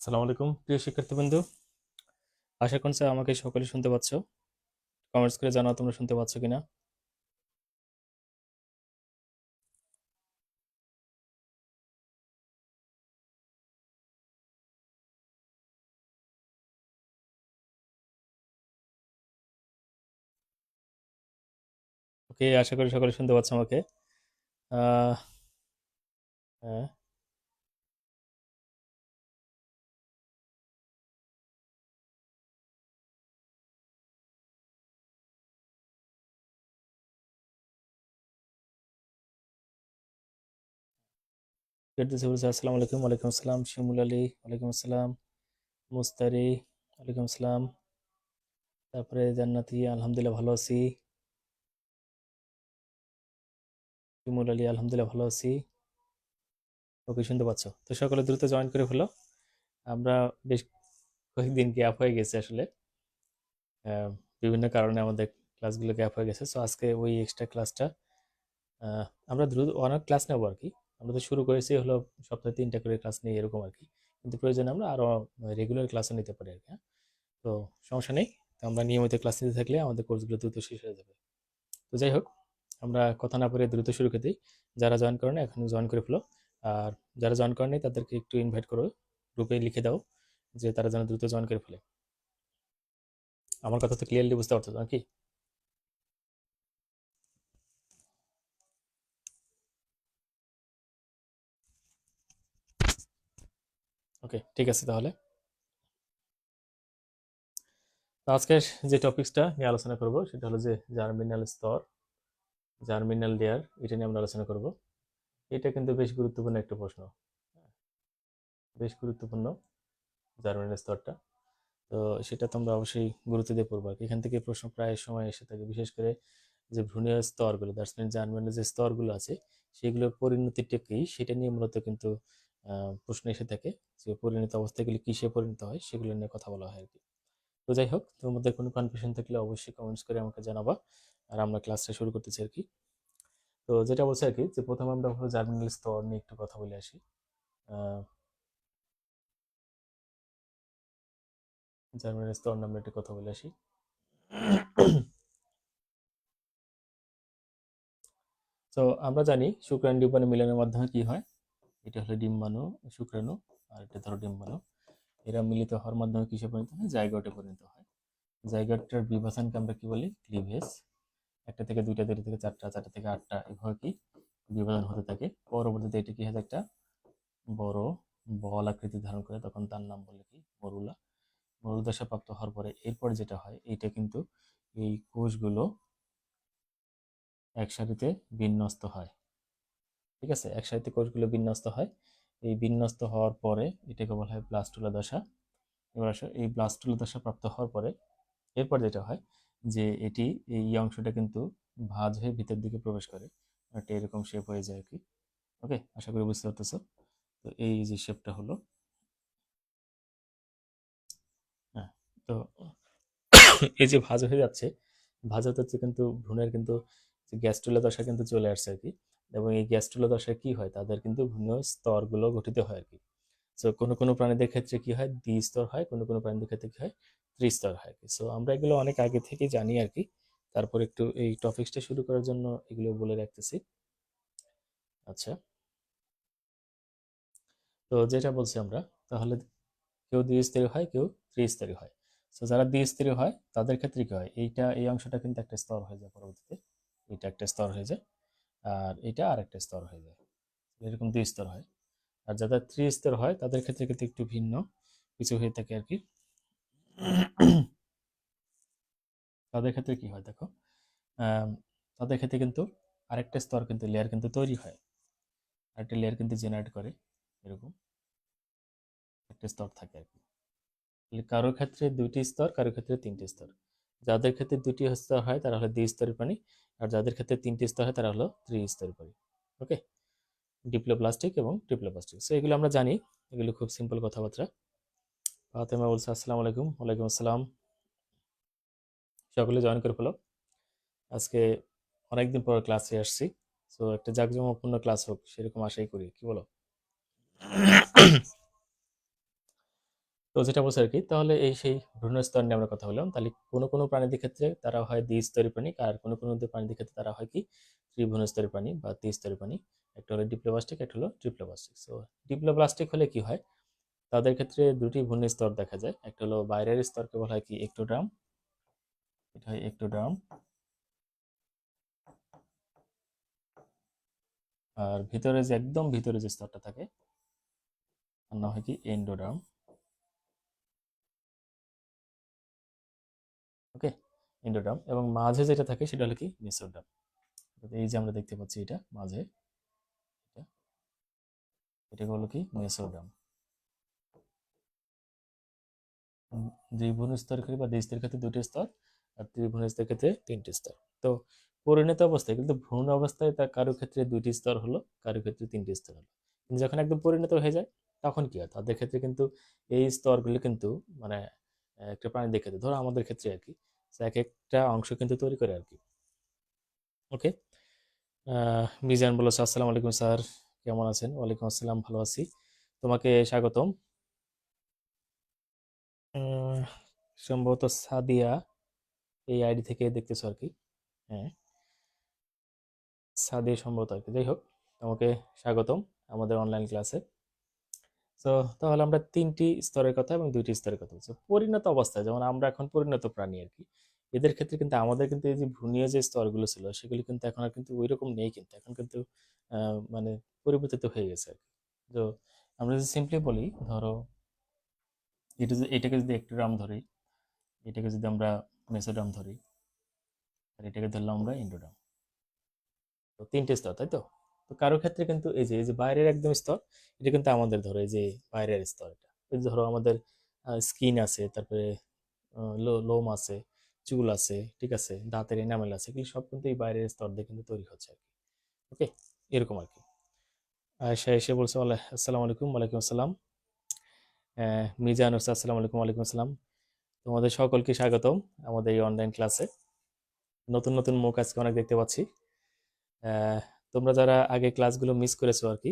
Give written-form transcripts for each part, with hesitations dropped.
আসসালামু আলাইকুম প্রিয় শিক্ষার্থীবৃন্দ, আশা করছি আমাকে সকলে শুনতে পাচ্ছ। কমেন্টস করে জানাও তোমরা শুনতে পাচ্ছ কিনা। ওকে, আশা করি সকলে শুনতে পাচ্ছ আমাকে। আহ, হ্যাঁ, ফেরদৌসী বলছে আসসালামু আলাইকুম। ওয়ালাইকুম আসসালাম। শিমুল আলী, ওয়ালাইকুম আসসালাম। মুস্তারি, ওয়ালাইকুম আসসালাম। তারপরে জান্নাতি, আলহামদুলিল্লাহ ভালো আছি। শিমুল আলী, আলহামদুলিল্লাহ ভালো আছি। ওকে, শুনতে পাচ্ছ তো সকলে দ্রুত জয়েন করে ফেলো। আমরা বেশ কয়েকদিন গ্যাপ হয়ে গেছে আসলে। আহ, বিভিন্ন কারণে আমাদের ক্লাসগুলো গ্যাপ হয়ে গেছে, সো আজকে ওই এক্সট্রা ক্লাসটা আমরা দ্রুত অনেক ক্লাস নেবো আর কি। আমরা তো শুরু করেছি হলো সপ্তাহে 3টা করে ক্লাস নিয়ে এরকম আর কি। কিন্তু প্রয়োজনে আমরা আরো রেগুলার ক্লাসও নিতে পারি আর কি, হ্যাঁ? তো সমস্যা নেই। তো আমরা নিয়মিত ক্লাস নিতে থাকলে আমাদের কোর্সগুলো দ্রুত শেষ হয়ে যাবে। তো যাই হোক, আমরা কথা না বলে দ্রুত শুরু করে দিই। যারা জয়েন করে না এখন জয়েন করে ফেলো। আর যারা জয়েন করেনি তাদেরকে একটু ইনভাইট করো, গ্রুপে লিখে দাও যে তারা যেন দ্রুত জয়েন করে ফেলে। আমার কথা তো ক্লিয়ারলি বুঝতে পারছো নাকি? ওকে, ঠিক আছে তাহলে। তো আজকের যে টপিক্সটা নিয়ে আলোচনা করব সেটা হলো যে জার্মিনাল স্তর, জার্মিনাল লেয়ার, এটা নিয়ে আমরা আলোচনা করব। এটা কিন্তু বেশ গুরুত্বপূর্ণ একটা প্রশ্ন, বেশ গুরুত্বপূর্ণ জার্মিনাল স্তরটা। তো সেটা তোমরা অবশ্যই গুরুত্ব দিয়ে পড়বা। এখান থেকে প্রশ্ন প্রায় সময় এসে থাকে, বিশেষ করে যে ভ্রূণীয় স্তরগুলো, দ্যাটস মিন জার্মিনাল যে স্তরগুলো আছে সেগুলোর পরিণতিটা কি সেটা নিয়ে মূলত কিন্তু প্রশ্ন এসে থাকে। যে পরিণত অবস্থাগুলি কিসে পরিণত হয় সেগুলো নিয়ে কথা বলা হয় আর কি। তো যাই হোক, তোমাদের কোনো কনফিউশন থাকলে অবশ্যই কমেন্টস করে আমাকে জানাবা। আর আমরা ক্লাসটা শুরু করতেছি আর কি। তো যেটা বলছে আর কি, যে প্রথমে আমরা জার্মিনাল স্তর নিয়ে একটু কথা বলে আসি। আহ, জার্মিনাল স্তর নামে একটু কথা বলে আসি। তো আমরা জানি শুক্রাণু ডিম্বাণু মিলনের মাধ্যমে কি হয়। এটা হলো ডিম্বাণু, শুক্রাণু, আর এটা ধরো ডিম্বাণু। এরা মিলিত হওয়ার মাধ্যমে কিসে পরিণত হয়? জাইগোটে পরিণত হয়। জাইগোটটার বিভাজনকে আমরা কি বলি? ক্লিভেজ। একটা থেকে দুইটা, দুইটা থেকে চারটা, চারটা থেকে আটটা, এভাবে কি বিভাজন হতে থাকে। পরবর্তীতে এটা কি হয়? একটা বড় বল আকৃতি ধারণ করে, তখন তার নাম বলে কি? মরুলা। মরুদশা প্রাপ্ত হওয়ার পরে এরপর যেটা হয়, এইটা কিন্তু এই কোষগুলো এক সারিতে বিন্যস্ত হয়। ঠিক আছে, এক সারিতে কোষগুলো বিন্যস্ত হয়। এই বিন্যস্ত হওয়ার পরে এটাকে বলা হয় ব্লাস্টুলা দশা। এবার আসো, এই ব্লাস্টুলা দশা প্রাপ্ত হওয়ার পরে এরপর যেটা হয় যে এটি, এই অংশটা কিন্তু ভাঁজ হয়ে ভিতর দিকে প্রবেশ করে, একটা এরকম শেপ হয়ে যায় আর কি। ওকে, আশা করি বুঝতে পারতেছো। তো এই যে শেপটা হলো, হ্যাঁ। তো এই যে ভাঁজ হয়ে যাচ্ছে, ভাঁজ হতে হচ্ছে কিন্তু ভ্রূণের কিন্তু যে গ্যাস্ট্রুলা দশা কিন্তু চলে আসছে আর কি। এবং এই গ্যাস্ট্রুলা দশায় কি হয়, তাদের কিন্তু ভ্রূণীয় স্তরগুলো গঠিত হয় আর কি। সো কোনো কোনো প্রাণীদের ক্ষেত্রে কি হয়, দ্বিস্তর হয়, কোনো কোনো প্রাণীদের ক্ষেত্রে কি হয়, ত্রিস্তর হয়। সো আমরা এগুলো অনেক আগে থেকে জানি আর কি। তারপর একটু এই টপিক্সটা শুরু করার জন্য এগুলো বলে রাখতেছি। আচ্ছা, তো যেটা বলছি আমরা, তাহলে কেউ দ্বিস্তরী হয়, কেউ ত্রিস্তরী হয়। সো যারা দ্বিস্তরী হয় তাদের ক্ষেত্রে কি হয়, এইটা, এই অংশটা কিন্তু একটা স্তর হয়ে যায় পরবর্তীতে। এটা একটা স্তর হয়ে যায়, আর এটা আর একটা স্তর হয়ে যায়। এরকম দুই স্তর হয়। আর যারা ত্রিস্তর হয় তাদের ক্ষেত্রে কিন্তু একটু ভিন্ন কিছু হয়ে থাকে আর কি। তাদের ক্ষেত্রে কি হয় দেখো, আম, তাদের ক্ষেত্রে কিন্তু আরেকটা স্তর কিন্তু লেয়ার কিন্তু তৈরি হয়, আরেকটা লেয়ার কিন্তু জেনারেট করে, এরকম একটা স্তর থাকে আর কি। তাহলে কারোর ক্ষেত্রে দুইটি স্তর, কারোর ক্ষেত্রে তিনটি স্তর। যাদের ক্ষেত্রে দুটি স্তর হয় তারা হলো দ্বিস্তরী প্রাণী, আর যাদের ক্ষেত্রে তিনটি স্তর হয় তারা হলো ত্রিস্তরী প্রাণী। ওকে, ডিপ্লোপ্লাস্টিক এবং ট্রিপ্লোপ্লাস্টিক, সো এগুলো আমরা জানি। এগুলো খুব সিম্পল কথাবার্তা। ফাতেমা বলছে আসসালামু আলাইকুম। ওয়ালাইকুম আসসালাম। সকলে জয়েন করে ফেলো। আজকে অনেকদিন পর ক্লাসে আসছি, সো একটা জাঁকজমকপূর্ণ ক্লাস হোক সেরকম আশাই করি, কি বলো? তো যেটা বলছে আর কি, তাহলে এই সেই ভ্রূণ স্তর নিয়ে আমরা কথা বললাম। তাহলে কোনো কোনো প্রাণীদের ক্ষেত্রে তারা হয় দ্বিস্তরী প্রাণী, আর কোনো কোনো প্রাণীদের ক্ষেত্রে তারা হয় কি ত্রিভ্রূণস্তরী প্রাণী বা ত্রিস্তরী প্রাণী। একটা হলো ডিপ্লোব্লাস্টিক, একটা হলো ট্রিপ্লোব্লাস্টিক। সো ডিপ্লোব্লাস্টিক হলে কি হয়, তাদের ক্ষেত্রে দুটি ভ্রূণ স্তর দেখা যায়। একটা হলো বাইরের স্তরকে বলা হয় কি এক্টোডার্ম, এটা হয় এক্টোডার্ম। আর ভিতরে যে একদম ভিতরে যে স্তরটা থাকে তার নাম হয় কি এন্ডোডার্ম। ওকে, এন্ডোডার্ম। এবং মাঝে যেটা থাকে সেটা হলো কি মেসোডার্ম। এই যে আমরা দেখতে পাচ্ছি এটা মাঝে, এটা এটাকে হলো কি মেসোডার্ম। দ্বিভুজ স্তরের ক্ষেত্রে বা দ্বিস্তরের ক্ষেত্রে দুটি স্তর, আর ত্রিভুজ স্তরের ক্ষেত্রে তিনটি স্তর। তো পরিণত অবস্থায় কিন্তু ভ্রূণ অবস্থায় তার কারো ক্ষেত্রে দুইটি স্তর হলো, কারো ক্ষেত্রে তিনটি স্তর হলো। কিন্তু যখন একদম পরিণত হয়ে যায় তখন কি হয়, তাদের ক্ষেত্রে কিন্তু এই স্তরগুলো কিন্তু মানে একটা প্রাণীদের ক্ষেত্রে, ধরো আমাদের ক্ষেত্রে আর কি, এক একটা অংশ কিন্তু তৈরি করে আর কি। ওকে, মিজান বলেছে আসসালামু আলাইকুম স্যার, কেমন আছেন? ওয়ালাইকুম আসসালাম, ভালো আছি, তোমাকে স্বাগতম। উম, সম্ভবত সাদিয়া এই আইডি থেকে দেখতেছো আর কি। হ্যাঁ, সাদিয়া সম্ভবত আর কি। যাই হোক, তোমাকে স্বাগতম আমাদের অনলাইন ক্লাসে। তো তাহলে আমরা তিনটি স্তরের কথা এবং দুইটি স্তরের কথা বলছি। পরিণত অবস্থায় যেমন আমরা এখন পরিণত প্রাণী আর কি, এদের ক্ষেত্রে কিন্তু আমাদের কিন্তু এই যে ভ্রূণীয় যে স্তরগুলো ছিল সেগুলি কিন্তু এখন আর কিন্তু ওই রকম নেই, কিন্তু এখন কিন্তু মানে পরিবর্তিত হয়ে গেছে আর কি। তো আমরা যদি সিম্পলি বলি, ধরো এটাকে যদি একটোডার্ম ধরি, এটাকে যদি আমরা মেসোডার্ম ধরি, আর এটাকে ধরলাম আমরা এন্ডোডার্ম। তো তিনটে স্তর, তাই তো? তো কারো ক্ষেত্রে কিন্তু এই যে বাইরের একদম স্তর, এটা কিন্তু আমাদের, ধরো এই যে বাইরের স্তর, এটা এই যে ধরো আমাদের স্কিন আছে, তারপরে লোম আছে, চুল আছে, ঠিক আছে, দাঁতের এনামেল আছে, এগুলো সব কিন্তু এই বাইরের স্তর দিয়ে কিন্তু তৈরি হচ্ছে আর কি। ওকে, এরকম আর কি। আয়শা এসে বলছে আসসালামু আলাইকুম। ওয়ালাইকুম আসসালাম। মিজান হচ্ছে আসসালামু আলাইকুম। ওয়ালাইকুম আসসালাম। তোমাদের সকলকে স্বাগতম আমাদের এই অনলাইন ক্লাসে। নতুন নতুন মুখ আজকে অনেক দেখতে পাচ্ছি। আহ, তোমরা যারা আগে ক্লাসগুলো মিস করেছো আর কি,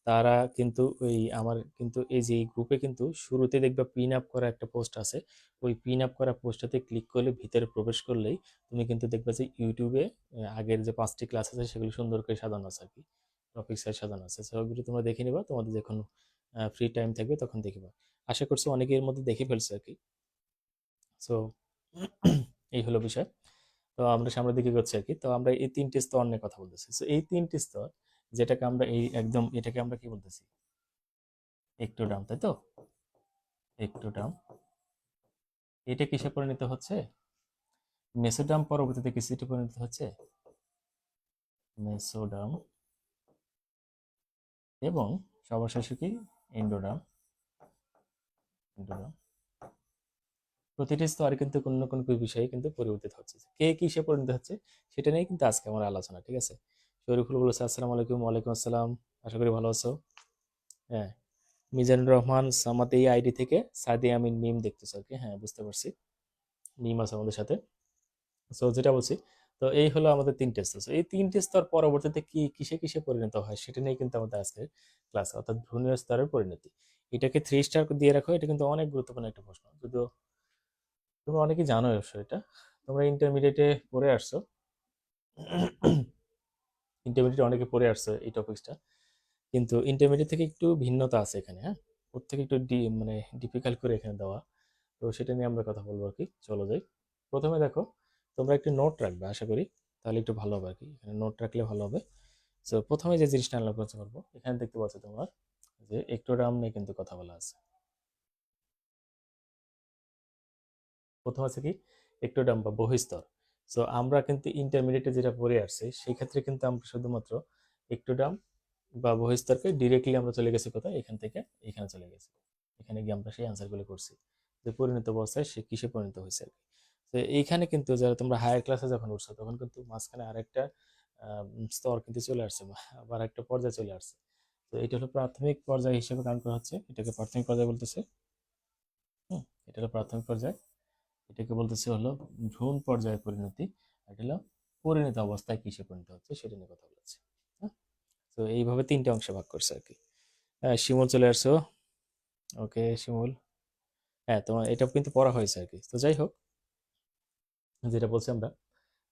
তারা কিন্তু ওই আমার কিন্তু এই যে এই গ্রুপে কিন্তু শুরুতে দেখবা পিন আপ করা একটা পোস্ট আছে। ওই পিন আপ করা পোস্টটাতে ক্লিক করলে ভিতরে প্রবেশ করলেই তুমি কিন্তু দেখবা যে ইউটিউবে আগের যে 5টি ক্লাস আছে সেগুলো সুন্দর করে সাজানো আছে আর কি, টপিক সাইজ সাজানো আছে। সেগুলো তোমরা দেখে নিবা, তোমাদের যখন ফ্রি টাইম থাকবে তখন দেখবা। আশা করছি অনেকের মধ্যে দেখে ফেলছে আর কি। সো এই হলো বিষয়। তো আমরা সামনের দিকে এগোচ্ছি আর কি। তো আমরা এই তিনটি স্তর নিয়ে কথা বলতেছি। তো এই তিনটি স্তর, যেটাকে আমরা এই একদম এটাকে আমরা কি বলতেছি, একটোডার্ম, তাই তো? একটোডার্ম। এটা কিসে পরিণত হচ্ছে? মেসোডার্ম পরবর্তীতে কিসে পরিণত হচ্ছে? মেসোডার্ম। এবং সবার শেষে কি এন্ডোডার্ম। এন্ডোডার্ম। প্রতিটি স্তরে কিন্তু কোনো না কোনো বিষয়ে কিন্তু পরিবর্তিত হচ্ছে। কে কিসে পরিণত হচ্ছে সেটা নিয়ে কিন্তু আজকে আমার আলোচনা, ঠিক আছে? শরীফুল বলেছে আসসালামু আলাইকুম। ওয়ালাইকুম আসসালাম, আশা করি ভালো আছো। হ্যাঁ, মিজানুর রহমান সামাদ এই আইডি থেকে সাদি আমিন মিম দেখতেছে আর কি। হ্যাঁ, বুঝতে পারছি, মিম আছে আমাদের সাথে। সো যেটা বলছি, তো এই হলো আমাদের তিনটে স্তর। So, এই তিনটে স্তর পরবর্তীতে কি কিসে কিসে পরিণত হয় সেটা নিয়ে কিন্তু আমাদের আজকের ক্লাস, অর্থাৎ ভ্রূণীয় স্তরের পরিণতি। এটাকে 3 স্টার দিয়ে রাখো, এটা কিন্তু অনেক গুরুত্বপূর্ণ একটা প্রশ্ন, যদিও তোমরা অনেকেই জানো অবশ্য এটা, তোমরা ইন্টারমিডিয়েটে পড়ে আসছো। ইন্টারমিডিয়েটে অনেকে পড়ে আসছো এই টপিক্সটা, কিন্তু ইন্টারমিডিয়েট থেকে একটু ভিন্নতা আছে এখানে। হ্যাঁ, ওর থেকে একটু মানে ডিফিকাল্ট করে এখানে দেওয়া। তো সেটা নিয়ে আমরা কথা বলবো আর কি। চলো যাই। প্রথমে দেখো, তোমরা একটু নোট রাখবে আশা করি, তাহলে একটু ভালো হবে আর কি। এখানে নোট রাখলে ভালো হবে। তো প্রথমে যে জিনিসটা আলোচনা করবো, এখানে দেখতে পাচ্ছ তোমরা যে একটোডার্ম নিয়ে কিন্তু কথা বলা আছে। প্রথম আছে কি একটোডার্ম বা বহিস্তর। সো আমরা কিন্তু ইন্টারমিডিয়েটে যেটা পড়ে আসছি সেই ক্ষেত্রে কিন্তু আমরা শুধুমাত্র একটোডার্ম বা বহিস্তরকে ডিরেক্টলি আমরা চলে গেছি কোথায়, এখান থেকে এখানে চলে গেছি। এখানে গিয়ে আমরা সেই অ্যান্সারগুলো করছি যে পরিণত অবস্থায় সে কিসে পরিণত হয়েছে আর কি। তো এইখানে কিন্তু যারা তোমরা হায়ার ক্লাসে যখন উঠছো তখন কিন্তু মাঝখানে আরেকটা স্তর কিন্তু চলে আসছে, বা আবার একটা পর্যায়ে চলে আসছে। তো এটা হলো প্রাথমিক পর্যায় হিসেবে কাউন্ট করা হচ্ছে, এটাকে প্রাথমিক পর্যায়ে বলতেছে। হুম, এটা হলো প্রাথমিক পর্যায়। এটাকে বলতেছে হলো ভ্রূণ পর্যায়ে পরিণতি। আর এটা হলো পরিণত অবস্থায় কিসে পরিণত হচ্ছে সেটা নিয়ে কথা বলেছে। হ্যাঁ, তো এইভাবে তিনটে অংশে ভাগ করছে আর কি। শিমুল চলে আসছো। ওকে শিমুল, হ্যাঁ, তোমার এটা কিন্তু পড়া হয়েছে আর কি। তো যাই হোক, যেটা বলছি আমরা,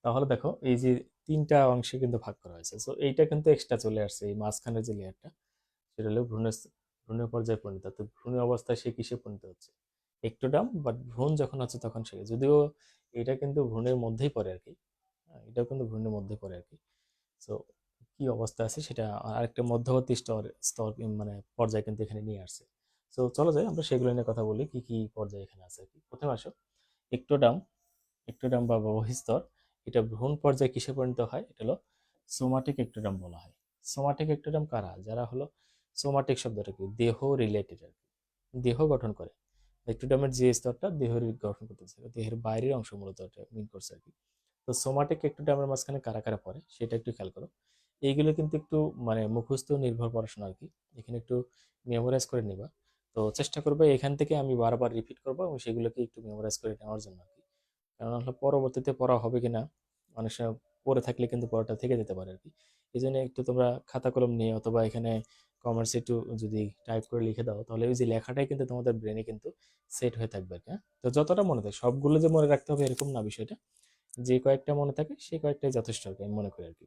তাহলে দেখো এই যে তিনটা অংশে কিন্তু ভাগ করা হয়েছে। তো এইটা কিন্তু এক্সট্রা চলে আসছে, এই মাঝখানের যে লেয়ারটা, সেটা হলো ভ্রূণের পর্যায়ে পরিণত। তো ভ্রূণের অবস্থায় সে কিসে পরিণত হচ্ছে? একটোডাম, বাট ভ্রূণ যখন হচ্ছে তখন সে, যদিও এটা কিন্তু ভ্রূণের মধ্যেই পড়ে আর কি। এটাও কিন্তু ভ্রূণের মধ্যে পড়ে আর কি। সো কি অবস্থা আছে সেটা আরেকটা মধ্যবর্তী স্তর স্তর মানে পর্যায়ে কিন্তু এখানে নিয়ে আসছে। সো চলো যাই আমরা সেগুলো নিয়ে কথা বলি, কি কি পর্যায়ে এখানে আছে আর কি। প্রথমে আসো, একটোডাম। একটোডাম বা বহিঃস্তর, এটা ভ্রূণ পর্যায়ে কিসে পরিণত হয়? এটা হলো সোমাটিক একটোডাম বলা হয়। সোমাটিক একটোডাম কারা? যারা হলো, সোমাটিক শব্দটা কি, দেহ রিলেটেড আর কি, দেহ গঠন করে। একটোডামের যে স্তরটা দেহের গঠন করতেছে, দেহের বাইরের অংশ মূলত এটা মিন করছে আর কি। তো সোমাটিক একটোডামের মাঝখানে কারা কারা পড়ে সেটা একটু খেয়াল করো। এইগুলো কিন্তু একটু মানে মুখস্থ নির্ভর পড়াশোনা আর কি, এখানে একটু মেমোরাইজ করে নিবা। তো চেষ্টা করবে এখান থেকে আমি বারবার রিপিট করবো এবং সেগুলোকে একটু মেমোরাইজ করে নেওয়ার জন্য আর কি। কারণ হলো পরবর্তীতে পড়া হবে কিনা, অনেক সময় পড়ে থাকলে কিন্তু পড়াটা থেকে যেতে পারে আর কি। এই জন্য একটু তোমরা খাতা কলম নিয়ে অথবা এখানে কমার্সে একটু যদি টাইপ করে লিখে দাও, তাহলে ওই যে লেখাটাই কিন্তু তোমাদের ব্রেনে কিন্তু সেট হয়ে থাকবে আর কি, হ্যাঁ? তো যতটা মনে থাকে, সবগুলো যে মনে রাখতে হবে এরকম না বিষয়টা, যে কয়েকটা মনে থাকে সেই কয়েকটাই যথেষ্ট আর কি, আমি মনে করি আর কি।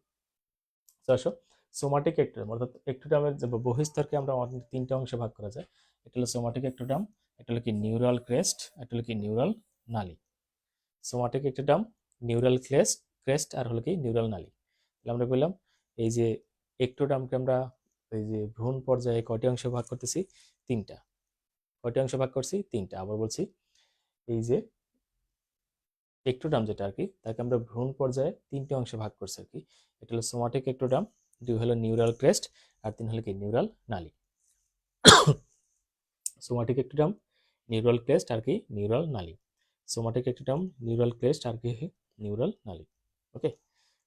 তো আসো, সোমাটিক একটোডাম অর্থাৎ একটোডামের যে বহিঃস্তরকে আমরা আমাদের তিনটা অংশে ভাগ করা যায়। একটা হলো সোমাটিক একটোডাম, একটা হলো কি নিউরাল ক্রেস্ট, একটা হলো কি নিউরাল নালী। Somatic ectoderm, neural crest crest আর হলো কি নিউরাল নালী। তাহলে আমরা বললাম এই যে একটোডামকে আমরা এই যে ভ্রূণ পর্যায়ে কয়টি অংশে ভাগ করতেছি? তিনটা। কয়টি অংশে ভাগ করছি? তিনটা। আবার বলছি, এই যে একটোডাম যেটা আর কি, তাকে আমরা ভ্রূণ পর্যায়ে তিনটে অংশে ভাগ করছি আর কি। এটা হলো সোমাটিক একটোডাম, দুই হলো নিউরাল ক্রেস্ট, আর তিন হলো কি নিউরাল নালী। সোমাটিক একটোডাম, নিউরাল ক্রেস্ট আর কি নিউরাল নালী। সোমাটিক একটোডাম, নিউরাল ক্রেস্ট আর কি নিউরাল নালী। ওকে,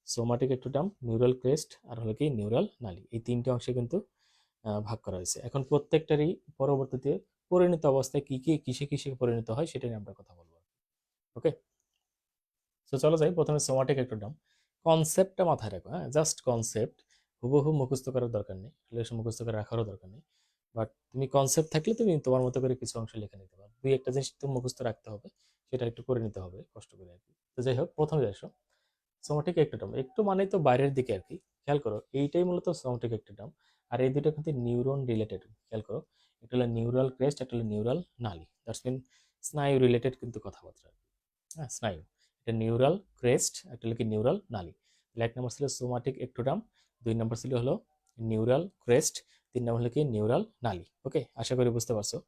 সোমাটিক একটোডাম, নিউরাল ক্রেস্ট আর হলো কি নিউরাল নালী, এই তিনটে অংশে কিন্তু ভাগ করা হয়েছে। এখন প্রত্যেকটারই পরবর্তীতে পরিণত অবস্থায় কি কি কিসে কিসে পরিণত হয় সেটা নিয়ে আমরা কথা বলবো। ওকে, তো চলো যাই প্রথমে সোমাটিক একটোডাম। কনসেপ্টটা মাথায় রাখো, হ্যাঁ, জাস্ট কনসেপ্ট, হুবহু মুখস্থ করার দরকার নেই, মুখস্থ করে রাখারও দরকার নেই। বাট তুমি কনসেপ্ট থাকলে তুমি তোমার মতো করে কিছু অংশ লিখে নিতে পারো। দুই একটা জিনিস তো মুখস্থ রাখতে হবে, সেটা একটু করে নিতে হবে কষ্ট করে আর কি। তো যাই হোক, প্রথমে আসো, সোমাটিক একটোডাম একটু মানেই তো বাইরের দিকে আর কি। খেয়াল করো, এইটাই মূলত সোমাটিক একটোডাম। আর এই দুটো কিন্তু নিউরন রিলেটেড। খেয়াল করো, একটা হলো নিউরাল ক্রেস্ট, একটা হলো নিউরাল নালী। দ্যাটস মিন স্নায়ু রিলেটেড কিন্তু কথাবার্তা, হ্যাঁ, স্নায়ু। এটা নিউরাল ক্রেস্ট, একটা হলো কি নিউরাল নালী। তাহলে এক নম্বর ছিল সোমাটিক একটোডাম, দুই নম্বর ছিল হলো নিউরাল ক্রেস্ট, তিন নম্বর হলো কি নিউরাল নালী। ওকে, আশা করি বুঝতে পারছো।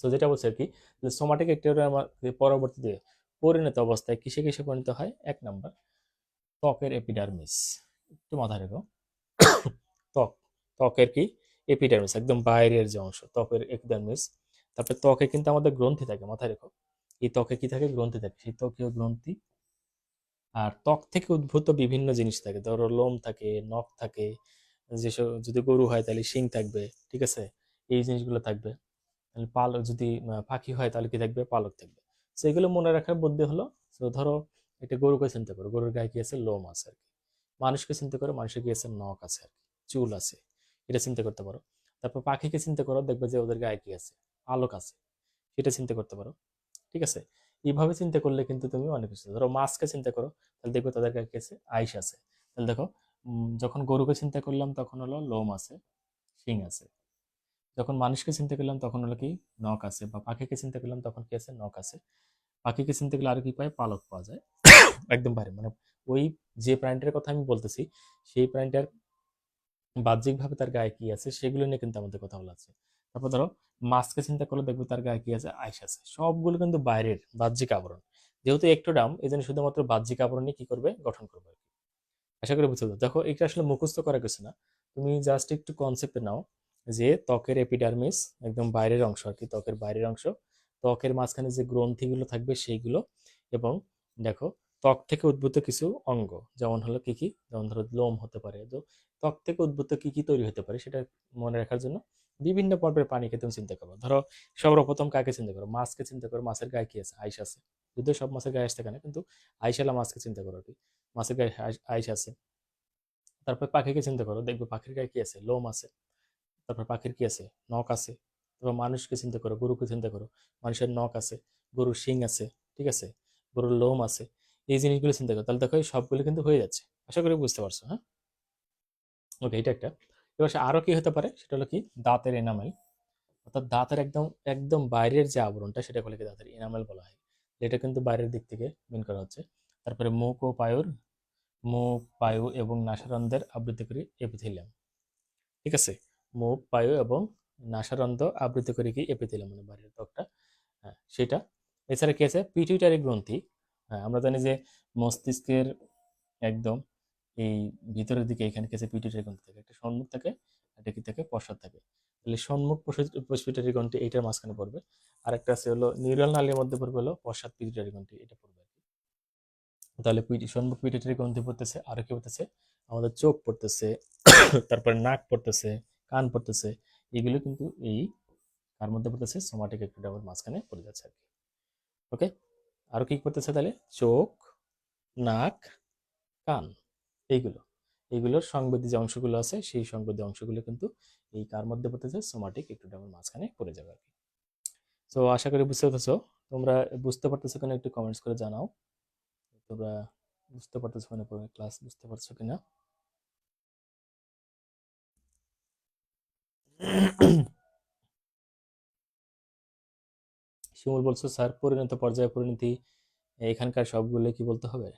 তো যেটা বলছে আর কি, সোমাটিক একটোডাম পরবর্তীতে পরিণত অবস্থায় কিসে কিসে পরিণত হয়? এক নম্বর, ত্বকের এপিডার্মিস। একটু মাথায় রেখো, ত্বক, ত্বকের কি এপিডার্মিস, একদম বাইরের যে অংশ ত্বকের এপিডার্মিস। তারপরে ত্বকে কিন্তু আমাদের গ্রন্থি থাকে, মাথায় রেখো, এই ত্বকে কি থাকে? গ্রন্থি থাকে, সেই ত্বকীয় গ্রন্থি। আর ত্বক থেকে উদ্ভূত বিভিন্ন জিনিস থাকে, ধরো লোম থাকে, নখ থাকে, যেসব যদি গরু হয় তাহলে শিং থাকবে, ঠিক আছে, এই জিনিসগুলো থাকবে। তাহলে পালক যদি পাখি হয় তাহলে কি থাকবে? পালক থাকবে। তো এগুলো মনে রাখার বুদ্ধি হলো, তো ধরো একটা গরুকে চিন্তা করো, গরুর গায়ে কি আছে? লোম আছে আর কি। মানুষকে চিন্তা করো, মানুষের কি আছে? নখ আছে আর কি, চুল আছে, এটা চিন্তা করতে পারো। তারপর পাখিকে চিন্তা করো, দেখবে যে ওদের গায়ে কি আছে? পালক আছে, সেটা চিন্তা করতে পারো, ঠিক আছে। এইভাবে চিন্তা করলে কিন্তু তুমি অনেক কিছু, ধরো মাছকে চিন্তা করো, তাহলে দেখবে তাদের গায়ে কি আছে? আইস আছে। তাহলে দেখো, যখন গরুকে চিন্তা করলাম তখন হলো লোম আছে, শিং আছে। যখন মানুষকে চিন্তা করলাম তখন হলো কি? নখ আছে। বা পাখিকে চিন্তা করলাম তখন কি আছে? নখ আছে। পাখিকে চিন্তা করলে আর কি পায়? পালক পাওয়া যায়। একদম বাইরে মানে ওই যে প্রাণীটার কথা আমি বলতেছি, সেই প্রাণীটার বাহ্যিকভাবে তার গায়ে কি আছে সেগুলো নিয়ে কিন্তু আমাদের কথা বলা আছে। তারপর ধরো মাছকে চিন্তা করলে দেখবো তার গায়ে কি আছে? আইস আছে। সবগুলো কিন্তু বাইরের বাহ্যিক আবরণ। যেহেতু একটোডাম, এই জন্য শুধুমাত্র বাহ্যিক আবরণ নিয়ে কি করবে? গঠন করবে আর কি। আশা করি বুঝতে পারছো। দেখো, এটা আসলে মুখস্থ করার কিছু না, তুমি জাস্ট একটু কনসেপ্টে নাও, যে ত্বকের এপিডার্মিস, একদম বাইরের অংশ আর কি, ত্বকের বাইরের অংশ, ত্বকের মাঝখানে যে গ্রন্থিগুলো থাকবে সেইগুলো, এবং দেখো ত্বক থেকে উদ্ভূত কিছু অঙ্গ, যেমন হলো কি কি, যেমন ধরো লোম হতে পারে। তো ত্বক থেকে উদ্ভূত কি কি তৈরি হতে পারে সেটা মনে রাখার জন্য বিভিন্ন পর্বের প্রাণীকে তুমি চিন্তা করো। ধরো সর্বপ্রথম কাকে চিন্তা করো? মাছকে চিন্তা করো, মাছের গায়ে কি আছে? আইস আছে। যদিও সব মাছের গায়ে আসতে থাকে না, কিন্তু আইসালা মাছকে চিন্তা করো আর কি, মাছের গায়ে আইস আছে। তারপর পাখিকে চিন্তা করো, দেখবে পাখির গায়ে কি আছে? লোম আছে। তারপর পাখির কি আছে? নখ আছে। তারপর মানুষকে চিন্তা করো, গরুকে চিন্তা করো, মানুষের নখ আছে, গরুর শিং আছে, ঠিক আছে, গরুর লোম আছে, এই জিনিসগুলো চিন্তা করো, তাহলে দেখো এই সবগুলো কিন্তু হয়ে যাচ্ছে। আশা করি বুঝতে পারছো, হ্যাঁ? ওকে, এটা একটা। এবার আরো কি হতে পারে, সেটা হলো কি দাঁতের এনামেল, অর্থাৎ দাঁতের একদম একদম বাইরের যে আবরণটা সেটা বলে কি দাঁতের এনামেল বলা হয়। এটা কিন্তু বাইরের দিক থেকে মেন করা হচ্ছে। তারপরে মুখ, পায়ু এবং নাসারন্ধ্রের আবৃতকারী এপিথেলিয়াম, ঠিক আছে, মুখ, পায়ু এবং নাসারন্ধ্র আবৃতকারী কি এপিথেলিয়াম মানে বাইরের ত্বকটা, হ্যাঁ সেটা। এছাড়া কি আছে, পিটুইটারি গ্রন্থি। হ্যাঁ, আমরা জানি যে মস্তিষ্কের একদম এই ভিতরের দিকে এখানে কি আছে, পিটুইটারি গ্রন্থি থাকে, একটা সম্মুখ থাকে, একটা কি থাকে, পশ্চাৎ থাকে। তাহলে সম্মুখ পিটুইটারি গ্রন্থি এইটার মাঝখানে পড়বে। আরেকটা আছে হলো নিউরাল নালীর মধ্যে পড়বে হলো পশ্চাৎ পিটুইটারি গ্রন্থি, এটা পড়বে আর কি। তাহলে সম্মুখ পিটুইটারি গ্রন্থি পড়তেছে, আর কি পড়তেছে, আমাদের চোখ পড়তেছে, তারপরে নাক পড়তেছে, কান পড়তেছে, এগুলো কিন্তু এই কার মধ্যে পড়তেছে, সোমাটিক এপিডামের মাঝখানে পড়ে যাচ্ছে আর কি। ওকে, আরো কি পড়তেছে তাহলে, চোখ, নাক, কান, এইগুলো, এইগুলোর সংবেদী যে অংশগুলো আছে সেই সংবেদী অংশগুলো কিন্তু এই কার মধ্যে পড়তেছে, সোমাটিক এপিডামের মাঝখানে পড়ে যাবে আর কি। তো আশা করি বুঝতে পারতেছো। তোমরা বুঝতে পারতেছো কিনা একটু কমেন্টস করে জানাও। তোমরা বুঝতে পারতেছো কিনা, পুরো ক্লাস বুঝতে পারছো কিনা। শিমুল বলছো স্যার পরিণত পর্যায়ে পরিণতি এখানকার সবগুলো কি বলতে হবে?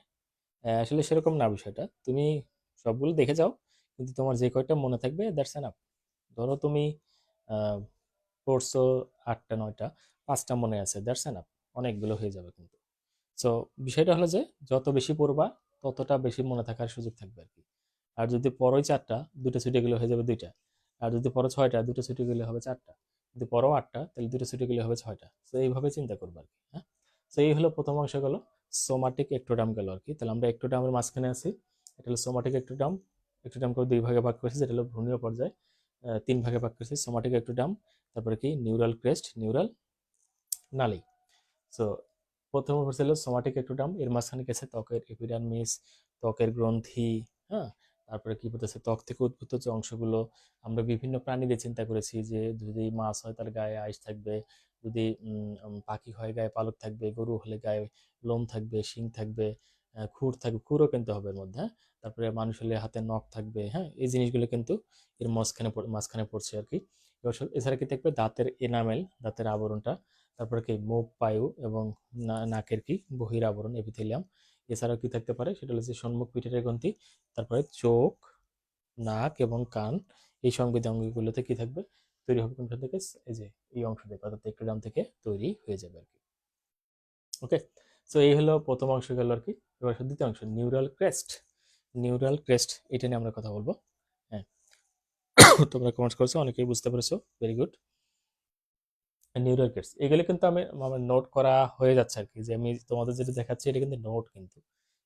আসলে সেরকম না বিষয়টা, তুমি সবগুলো দেখে যাও, কিন্তু তোমার যে কয়টা মনে থাকবে দ্যাটস এনাফ। ধরো তুমি আহ, পড়ছো 8টা 9টা, 5টা মনে আছে, দ্যাটস এনাফ, অনেকগুলো হয়ে যাবে কিন্তু। সো বিষয়টা হলো যে যত বেশি পড়বা ততটা বেশি মনে থাকার সুযোগ থাকবে আর কি। আর যদি পড়োই 4টা, 2টা ছুটে গেলে হয়ে যাবে 2টা। আর যদি পড়ো 6টা, 2টা ছুটে গেলে হবে 4টা। যদি পড়ো 8টা, তাহলে 2টা ছুটে গেলে হবে 6টা। তো এইভাবে চিন্তা করবো আর কি, হ্যাঁ। তো এই হলো প্রথম অংশ গেল, সোমাটিক একটোডাম গেল আর কি। তাহলে আমরা একটোডামের মাঝখানে আছি, এটা হলো সোমাটিক একটোডাম। একটোডাম করে 2 ভাগে ভাগ করেছি, যেটা হলো ভ্রূণীয় পর্যায়ে। 3 ভাগে ভাগ করেছি, সোমাটিক একটোডাম, তারপরে কি নিউরাল ক্রেস্ট, নিউরাল নালী। সো প্রথম হচ্ছিল সোমাটিক একটোডাম, এর মাঝখানে গেছে ত্বকের এপিডার্মিস, ত্বকের গ্রন্থি, হ্যাঁ। তারপরে কি বলতেছে, ত্বক থেকে উদ্ভূত যে অংশগুলো, আমরা বিভিন্ন প্রাণীদের চিন্তা করেছি যে যদি মাছ হয় তার গায়ে আইস থাকবে, যদি পাখি হয় গায়ে পালক থাকবে, গরু হলে গায়ে লোম থাকবে, শিং থাকবে, খুর থাকবে, খুরও কিন্তু হবে এর মধ্যে, হ্যাঁ। তারপরে মানুষ হলে হাতে নখ থাকবে, হ্যাঁ। এই জিনিসগুলো কিন্তু এর মাঝখানে পড়ছে আর কি। এছাড়া কি থাকবে, দাঁতের এনামেল, দাঁতের আবরণটা, তারপরে কি মুখ, পায়ু এবং নাকের কি বহির আবরণ এপিথেলিয়াম। এছাড়াও কি থাকতে পারে, সেটা হচ্ছে সম্মুখ পিঠের গ্রন্থি, তারপরে চোখ, নাক এবং কান, এই সংবেদী অঙ্গগুলোতে কি থাকবে, তৈরি হবে কোনটা থেকে, এই যে এই অংশ থেকে, অর্থাৎ একটোডাম থেকে তৈরি হয়ে যাবে আর কি। ওকে, সো এই হলো প্রথম অংশ গেল আর কি। এবার দ্বিতীয় অংশ, নিউরাল ক্রেস্ট। নিউরাল ক্রেস্ট, এটা নিয়ে আমরা কথা বলবো, হ্যাঁ। তোমরা কমেন্টস করছো, অনেকেই বুঝতে পেরেছো, ভেরি গুড। নিউরাল গেটস এগুলো কিন্তু আমি আমার নোট করা হয়ে যাচ্ছে আর কি, যে আমি তোমাদের যেটা দেখাচ্ছি এটা কিন্তু নোট, কিন্তু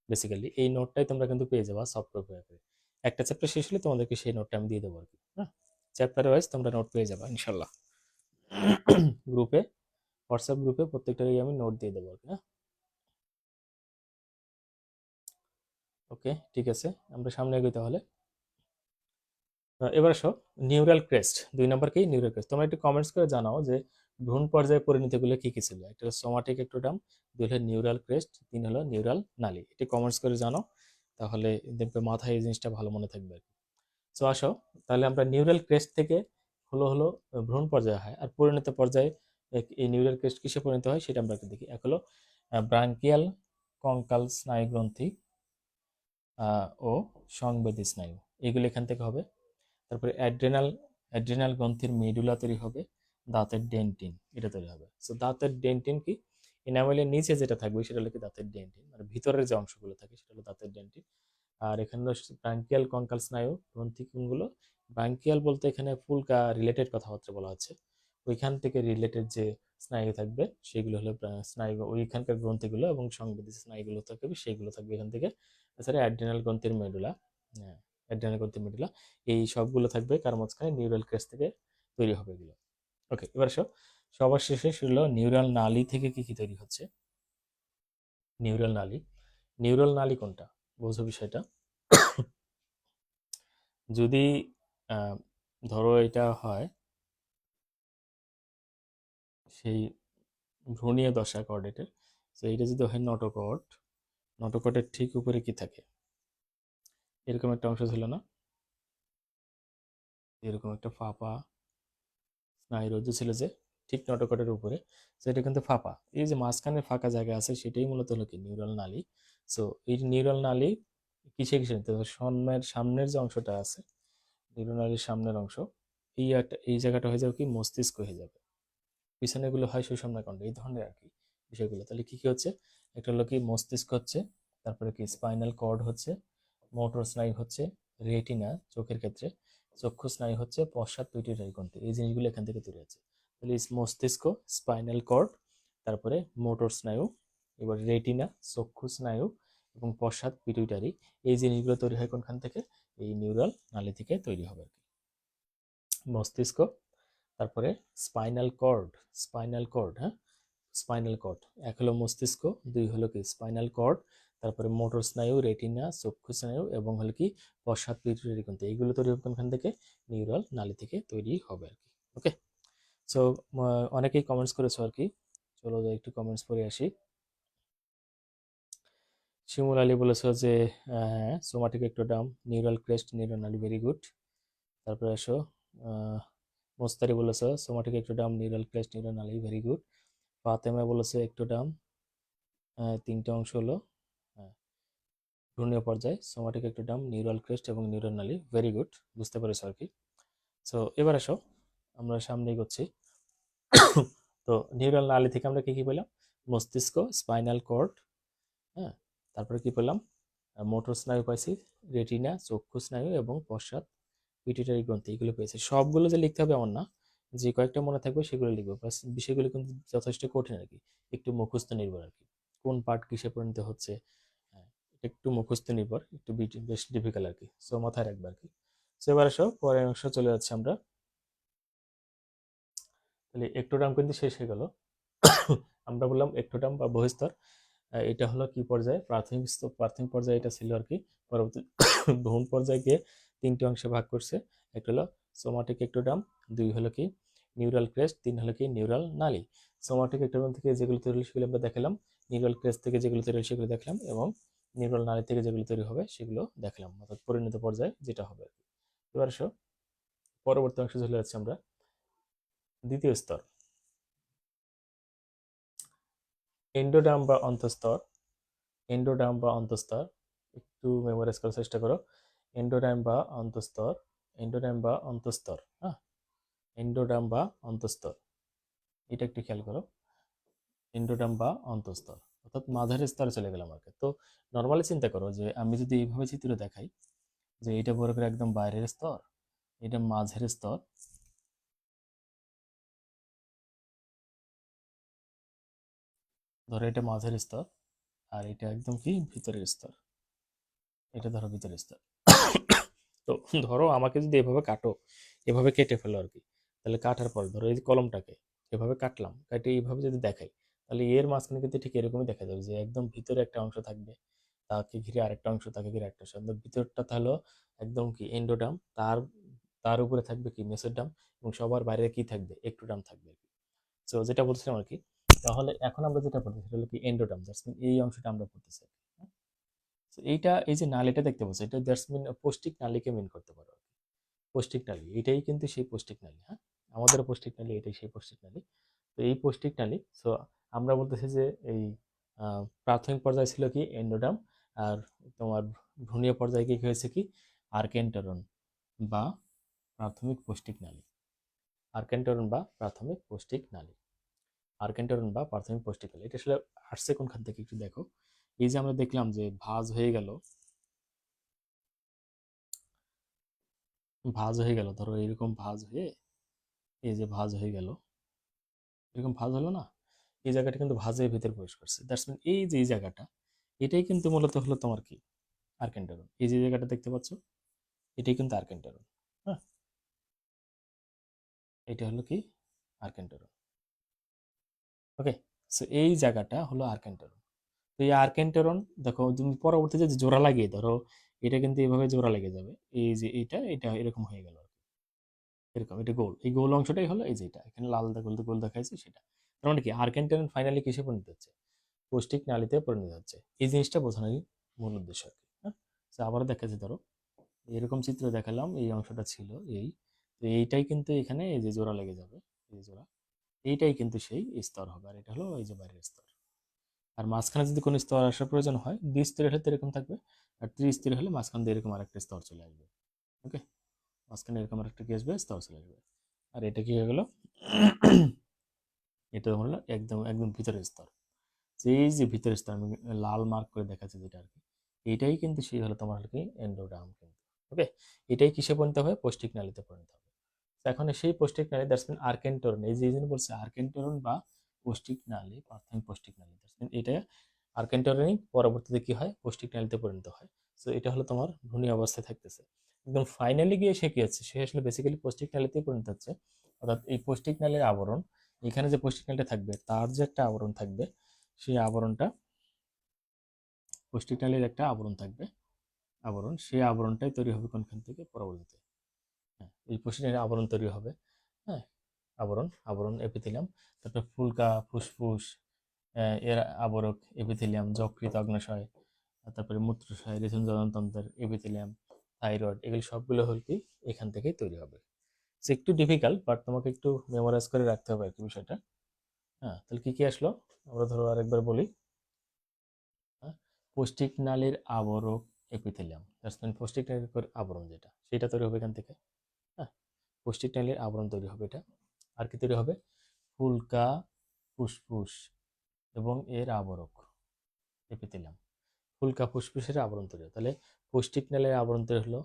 বেসিক্যালি এই নোটটাই তোমরা কিন্তু পেয়ে যাবা সফট কপি করে। একটা চ্যাপ্টার শেষ হলে তোমাদেরকে সেই নোটটা আমি দিয়ে দেবো আর কি, হ্যাঁ। চ্যাপ্টার ওয়াইজ তোমরা নোট পেয়ে যাবা ইনশাল্লাহ। গ্রুপে, হোয়াটসঅ্যাপ গ্রুপে প্রত্যেকটারই আমি নোট দিয়ে দেবো আর কি, হ্যাঁ। ওকে, ঠিক আছে, আমরা সামনে এগোই তাহলে। এবার আসো, নিউরাল ক্রেস্ট 2 নম্বর কি, নিউরাল ক্রেস্ট। তোমরা একটু কমেন্টস করে জানাও যে ভ্রূণ পর্যায়ে পরিণতিগুলো কি কি ছিল। একটা হলো সোমাটিক একটোডাম, 2 হলো নিউরাল ক্রেস্ট, 3 হলো নিউরাল নালী। একটু কমেন্টস করে জানাও, তাহলে দেখবে মাথায় এই জিনিসটা ভালো মনে থাকবে আর কি। তো আসো, তাহলে আমরা নিউরাল ক্রেস্ট থেকে হলো ভ্রূণ পর্যায়ে হয়, আর পরিণত পর্যায়ে এই নিউরাল ক্রেস্ট কিসে পরিণত হয় সেটা আমরা একটু দেখি। এক হলো ব্রাঙ্কিয়াল কঙ্কাল স্নায়ু গ্রন্থি ও সংবেদী স্নায়ু, এগুলো এখান থেকে হবে। তারপরে অ্যাড্রেনাল অ্যাড্রেনাল গ্রন্থির মেডুলা তৈরি হবে, দাঁতের ডেন্টিন এটা তৈরি হবে। সো দাঁতের ডেন্টিন কি, এনামেলের নিচে যেটা থাকবে সেটা হলো কি দাঁতের ডেন্টিন, মানে ভিতরের যে অংশগুলো থাকে সেটা হলো দাঁতের ডেন্টিন। আর এখানে ব্রাঙ্কিয়াল কঙ্কাল স্নায়ু গ্রন্থি কোনগুলো, ব্রাঙ্কিয়াল বলতে এখানে ফুলকা রিলেটেড কথাবার্তা বলা হচ্ছে, ওইখান থেকে রিলেটেড যে স্নায়ু থাকবে সেগুলো হলো স্নায়ু, ওইখানকার গ্রন্থিগুলো এবং সংবেদী স্নায়ুগুলো থাকবে সেগুলো থাকবে এখান থেকে। তাছাড়া অ্যাড্রেনাল গ্রন্থির মেডুলা, হ্যাঁ, অ্যাড্রেনাল গ্রন্থির মেডুলা, এই সবগুলো থাকবে কার মাঝখানে, নিউরাল ক্রেস্ট থেকে তৈরি হবে এগুলো। ওকে, এবার সবার শেষে হলো নিউরাল নালী থেকে কি কি তৈরি হচ্ছে। নিউরাল নালী, নিউরাল নালী কোনটা, বোঝো বিষয়টা। যদি ধরো এটা হয়, সেই ভ্রূণীয় দশা কর্ডেটের। তো এইটা যদি হয় নটোকর্ড, নটোকর্ডের ঠিক উপরে কি থাকে, এরকম একটা অংশ ছিল না, এরকম একটা ফাঁপা স্নায়ুরজ্জ ছিল যে ঠিক নটোকর্ডের উপরে। তো এটা কিন্তু ফাঁপা, এই যে মাঝখানে ফাঁকা জায়গা আছে সেটাই মূলত হলো কি নিউরাল নালী। সো এই নিউরাল নালী কিসে কিসে নিতে হবে, সামনের সামনের যে অংশটা আছে নিউরাল নালীর সামনের অংশ, এই একটা এই জায়গাটা হয়ে যাবে কি মস্তিষ্ক হয়ে যাবে, পিছনেগুলো হয় সুষুম্নাকাণ্ড, এই ধরনের আর কি বিষয়গুলো। তাহলে কি কি হচ্ছে, একটা হলো কি মস্তিষ্ক হচ্ছে, তারপরে কি স্পাইনাল কর্ড হচ্ছে, মোটর স্নায়ু হচ্ছে, রেটিনা চোখের ক্ষেত্রে, চক্ষু স্নায়ু হচ্ছে, পশ্চাৎ পিটুইটারি গ্রন্থি, এই জিনিসগুলো এখান থেকে তৈরি হচ্ছে। তাহলে মস্তিষ্ক, স্পাইনাল কর্ড, তারপরে মোটর স্নায়ু, এবার রেটিনা, চক্ষু স্নায়ু এবং পশ্চাৎ পিটুইটারি, এই জিনিসগুলো তৈরি হয় কোনখান থেকে, এই নিউরাল নালী থেকে তৈরি হবে আর কি। মস্তিষ্ক, তারপরে স্পাইনাল কর্ড, স্পাইনাল কর্ড, হ্যাঁ স্পাইনাল কর্ড, এক হলো মস্তিষ্ক, দুই হলো কি স্পাইনাল কর্ড, তারপরে মোটর স্নায়ু, রেটিনা, চক্ষু স্নায়ু এবং হলো কি পশ্চাৎ পিটুইটারি গ্রন্থি, এইগুলো তৈরি হবে কোনখান থেকে, নিউরাল নালী থেকে তৈরি হবে আর কি। ওকে, সো অনেকেই কমেন্টস করেছো আর কি, চলো একটু কমেন্টস পড়ে আসি। শিমুল আলী বলেছো যে হ্যাঁ somatic ectoderm, neural crest, neural নালী, ভেরি গুড। তারপরে আসো মোস্তারি বলেছো somatic ectoderm, neural crest, neural নালী, ভেরি গুড। ফাতেমা বলেছে একটোডাম, তিনটে অংশ হলো, হ্যাঁ, ভ্রূণীয় পর্যায়, সোমাটিক একটোডাম, নিউরাল ক্রেস্ট এবং নিউরাল নালী, ভেরি গুড, বুঝতে পেরেছো আর কি। সো এবার আসো আমরা সামনে এগোচ্ছি। তো নিউরাল নালী থেকে আমরা কি কি পেলাম, মস্তিষ্ক, স্পাইনাল কর্ড, হ্যাঁ, তারপরে কি পেলাম, মোটর স্নায়ু পাইছি, রেটিনা, চক্ষু স্নায়ু এবং পশ্চাৎ পিটুইটারি গ্রন্থি, এগুলো পেয়েছি। সবগুলো যে লিখতে হবে এমন না, যে কয়েকটা মনে থাকবে সেগুলো লিখবো, প্লাস বিষয়গুলো কিন্তু যথেষ্ট কঠিন আর কি, একটু মুখস্থ নির্ভর আর কি, কোন পার্ট কিসে পরিণত হচ্ছে, হ্যাঁ, এটা একটু মুখস্থ নির্ভর, একটু বেশ ডিফিকাল্ট আর কি, সো মাথায় রাখবে আর কি। সো এবার আসো পরের অংশ চলে যাচ্ছে আমরা। তাহলে একটোডাম কিন্তু শেষ হয়ে গেল। আমরা বললাম একটোডাম বা বহিস্তর, এটা হলো কি পর্যায়ে, প্রাথমিক প্রাথমিক পর্যায়ে এটা ছিল আর কি। পরবর্তী ভ্রূণ পর্যায়ে গিয়ে তিনটি অংশে ভাগ করছে, একটা হলো সোমাটিক একটোডাম, দুই হলো কি নিউরাল ক্রেস্ট, তিন হলো কি নিউরাল নালী। সোমাটিক একটোডাম থেকে যেগুলো তৈরি হলো সেগুলো আমরা দেখালাম, নিউরাল ক্রেস্ট থেকে যেগুলো তৈরি হলো সেগুলো দেখলাম, এবং নিউরাল নালী থেকে যেগুলো তৈরি হবে সেগুলো দেখলাম, অর্থাৎ পরিণত পর্যায়ে যেটা হবে আর কি। এবার আসো পরবর্তী অংশে চলে যাচ্ছি আমরা, দ্বিতীয় স্তর, এন্ডোডার্ম বা অন্তঃস্তর। এন্ডোডার্ম বা অন্তঃস্তর, একটু মেমোরাইজ করার চেষ্টা করো। এন্ডোডার্ম বা অন্তঃস্তর, এন্ডোডার্ম বা অন্তঃস্তর, হ্যাঁ, এন্ডোডার্ম বা অন্তঃস্তর, এটা একটু খেয়াল করো। এন্ডোডার্ম বা অন্তঃস্তর, অর্থাৎ মাঝারি স্তরে চলে গেলাম আর কি। তো নর্মালি চিন্তা করো যে আমি যদি এইভাবে চিত্র দেখাই, যে এটা বড় করে একদম বাইরের স্তর, এটা মাঝের স্তর, ধরো এটা মাঝের স্তর, আর এটা একদম কি ভিতরের স্তর, এটা ধরো ভিতরের স্তর। তো ধরো আমাকে যদি এভাবে কাটো, এভাবে কেটে ফেলো আর কি, তাহলে কাটার পর ধরো এই যে কলমটাকে এভাবে কাটলাম, কাটে এইভাবে যদি দেখাই, তাহলে এর মাঝখানে কিন্তু ঠিক এরকমই দেখা যাবে যে একদম ভিতরে একটা অংশ থাকবে, তাকে ঘিরে আরেকটা অংশ, তাকে ঘিরে একটা অংশ, ভিতরটা তাহলে একদম কি এন্ডোডাম, তার তার উপরে থাকবে কি মেসোডাম, এবং সবার বাইরে কি থাকবে, একটোডাম থাকবে আর কি। তো যেটা বলছিলাম আর কি, তাহলে এখন আমরা যেটা পড়তেছি সেটা হলো কি এন্ডোডাম, জাস্ট এই অংশটা আমরা পড়তেছি। তো এইটা, এই যে নালীটা দেখতে পাচ্ছ, এটা দ্যাটস মিন পৌষ্টিক নালীকে মিন করতে পারো। পৌষ্টিক নালী, এটাই কিন্তু সেই পৌষ্টিক নালী, হ্যাঁ, আমাদের পৌষ্টিক নালী, এটাই সেই পৌষ্টিক নালী। তো এই পৌষ্টিক নালী, সো আমরা বলতেছি যে এই প্রাথমিক পর্যায়ে ছিল কি এন্ডোডাম, আর তোমার ভ্রূণীয় পর্যায়ে কি হয়েছে কি আর্কেন্টেরন বা প্রাথমিক পৌষ্টিক নালী, আর্কেন্টেরন বা প্রাথমিক পৌষ্টিক নালী, আর্কেন্টেরন বা প্রাথমিক পৌষ্টিক নালী। এটা আসলে আসছে কোনখান থেকে একটু দেখো, এই যে আমরা দেখলাম যে ভাঁজ হয়ে গেল, ভাঁজ হয়ে গেল, ধরো এরকম ভাঁজ হয়ে, এই যে ভাঁজ হয়ে গেল, এরকম ভাঁজ হলো না, এই জায়গাটা কিন্তু ভাঁজের ভিতরে প্রবেশ করছে, দ্যাটস মিন এই যে এই জায়গাটা, এটাই কিন্তু মূলত হলো তোমার কি আর্কেন্টারন, এই যে জায়গাটা দেখতে পাচ্ছ, এটাই কিন্তু আর্কেন্টারন, হ্যাঁ, এটা হলো কি আর্কেন্টারন। ওকে, সো এই জায়গাটা হলো আর্কেন্টারন। তো এই আর্কেন্টারন দেখো তুমি পরবর্তীতে যে জোড়া লাগিয়ে ধরো, এটা কিন্তু এভাবে জোড়া লেগে যাবে, এই যে এটা এটা এরকম হয়ে গেল, এরকম এটা গোল, এই গোল অংশটাই হলো এই যে এটা এখানে লাল গোল গোল দেখাইছে সেটা। তার মানে কি আর্কেন ফাইনালি কিসে পরিণত হচ্ছে, পৌষ্টিক নালীতে পরিণত হচ্ছে। এই জিনিসটা বোঝানোরই মূল উদ্দেশ্য আর কি। হ্যাঁ, তো আবারও দেখাচ্ছি, ধরো এরকম চিত্র দেখালাম, এই অংশটা ছিল এই, তো এইটাই কিন্তু এখানে এই যে জোড়া লেগে যাবে, এই যে জোড়া, এইটাই কিন্তু সেই স্তর হবে, আর এটা হলো এই যে বাইরের স্তর। আর মাঝখানে যদি কোনো স্তর আসার প্রয়োজন হয়, দ্বিস্তরীয় হলে তো এরকম থাকবে, আর ত্রিস্তরীয় হলে মাঝখান দিয়ে এরকম আরেকটা স্তর চলে আসবে। ওকে, মাঝখানে এরকম আরেকটা কি আসবে, স্তর চলে আসবে। আর এটা কি হয়ে গেল, এটা হলো একদম একদম ভিতরের স্তর। এই যে ভিতরের স্তর আমি লাল মার্ক করে দেখাচ্ছি যেটা আর কি, এইটাই কিন্তু সেই হলো তোমার হলো কি এন্ডোডার্ম কিন্তু। ওকে, এটাই কিসে পরিণত হবে, পৌষ্টিক নালীতে পরিণত হবে। তো এখন সেই পৌষ্টিক নালী দ্যাটস মিন আর্কেন্টোরন, এই যে এই জন্য বলছে আর্কেন্টোরন বা পৌষ্টিক নালী, প্রাথমিক পৌষ্টিক নালী, দ্যাটস মিন এটা আর্কেন্টোরনই পরবর্তীতে কি হয়, পৌষ্টিক নালীতে পরিণত হয়। সো এটা হলো তোমার ভ্রূণী অবস্থায় থাকতেছে, একদম ফাইনালি গিয়ে সে কি হচ্ছে, সে আসলে বেসিক্যালি পৌষ্টিক নালীতে পরিণত হচ্ছে। অর্থাৎ এই পৌষ্টিক নালীর আবরণ, এখানে যে পৌষ্টিক নালীটা থাকবে তার যে একটা আবরণ থাকবে, সেই আবরণটা, পৌষ্টিক নালীর একটা আবরণ থাকবে, আবরণ, সেই আবরণটাই তৈরি হবে কোনখান থেকে, পরবর্তীতে। হ্যাঁ, এই পৌষ্টিক নালীর আবরণ তৈরি হবে। হ্যাঁ, আবরণ, আবরণ এপিথেলিয়াম, তারপর ফুলকা, ফুসফুস, এর আবরক এপিথেলিয়াম, যকৃৎ, অগ্নাশয়, তারপরে মূত্রাশয়, হৃদযন্ত্রের এপিথেলিয়াম, থাইরয়েড, এগুলো সবগুলো হল কি এখান থেকেই তৈরি হবে। একটু ডিফিকাল্ট, বাট তোমাকে একটু মেমোরাইজ করে রাখতে হবে আর কি বিষয়টা। হ্যাঁ, তাহলে কি কি আসলো, আমরা ধরো আরেকবার বলি। হ্যাঁ, পৌষ্টিক নালীর আবরক এপিথেলিয়াম, পৌষ্টিক নালীর আবরণ যেটা, সেটা তৈরি হবে এখান থেকে। হ্যাঁ, পৌষ্টিক নালীর আবরণ তৈরি হবে এটা। আর কি তৈরি হবে, ফুলকা, ফুসফুস এবং এর আবরক এপিথেলিয়াম, ফুলকা ফুসফুসের আবরণ তৈরি হয়। তাহলে পৌষ্টিক নালীর আবরণ তৈরি হলো,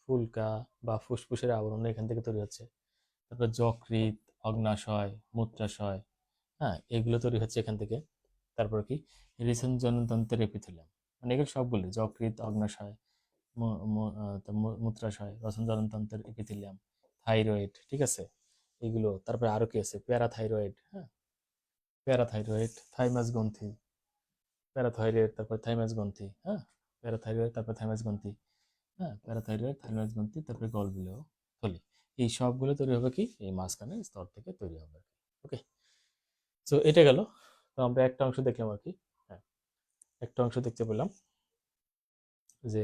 ফুলকা বা ফুসফুসের আবরণ এখান থেকে তৈরি হচ্ছে। তারপর যকৃৎ, অগ্নাশয়, মূত্রাশয়, হ্যাঁ, এগুলো তৈরি হচ্ছে এখান থেকে। তারপর কি হৃদযন্ত্রের এপিথেলিয়াম, মানে এগুলো সবগুলো যকৃৎ, অগ্নাশয়, মূত্রাশয়, রসনজননতন্ত্রের এপিথেলিয়াম, থাইরয়েড, ঠিক আছে, এগুলো। তারপরে আরো কি আছে, প্যারাথাইরয়েড, হ্যাঁ, প্যারাথাইরয়েড, থাইমাস গ্রন্থি, প্যারাথাইরয়েড, তারপর থাইমাস গ্রন্থি, হ্যাঁ, প্যারাথাইরয়েড, তারপর থাইমাস গ্রন্থি, হ্যাঁ, প্যারাথাইরয়েড, থাইমাস গ্রন্থি, তারপরে গলবিলীয় থলি, এই সবগুলো তৈরি হবে কি এই মাঝখানে স্তর থেকে তৈরি হবে। ওকে, তো এটা গেল। তো আমরা একটা অংশ দেখলাম আর কি। হ্যাঁ, একটা অংশ দেখতে পেলাম যে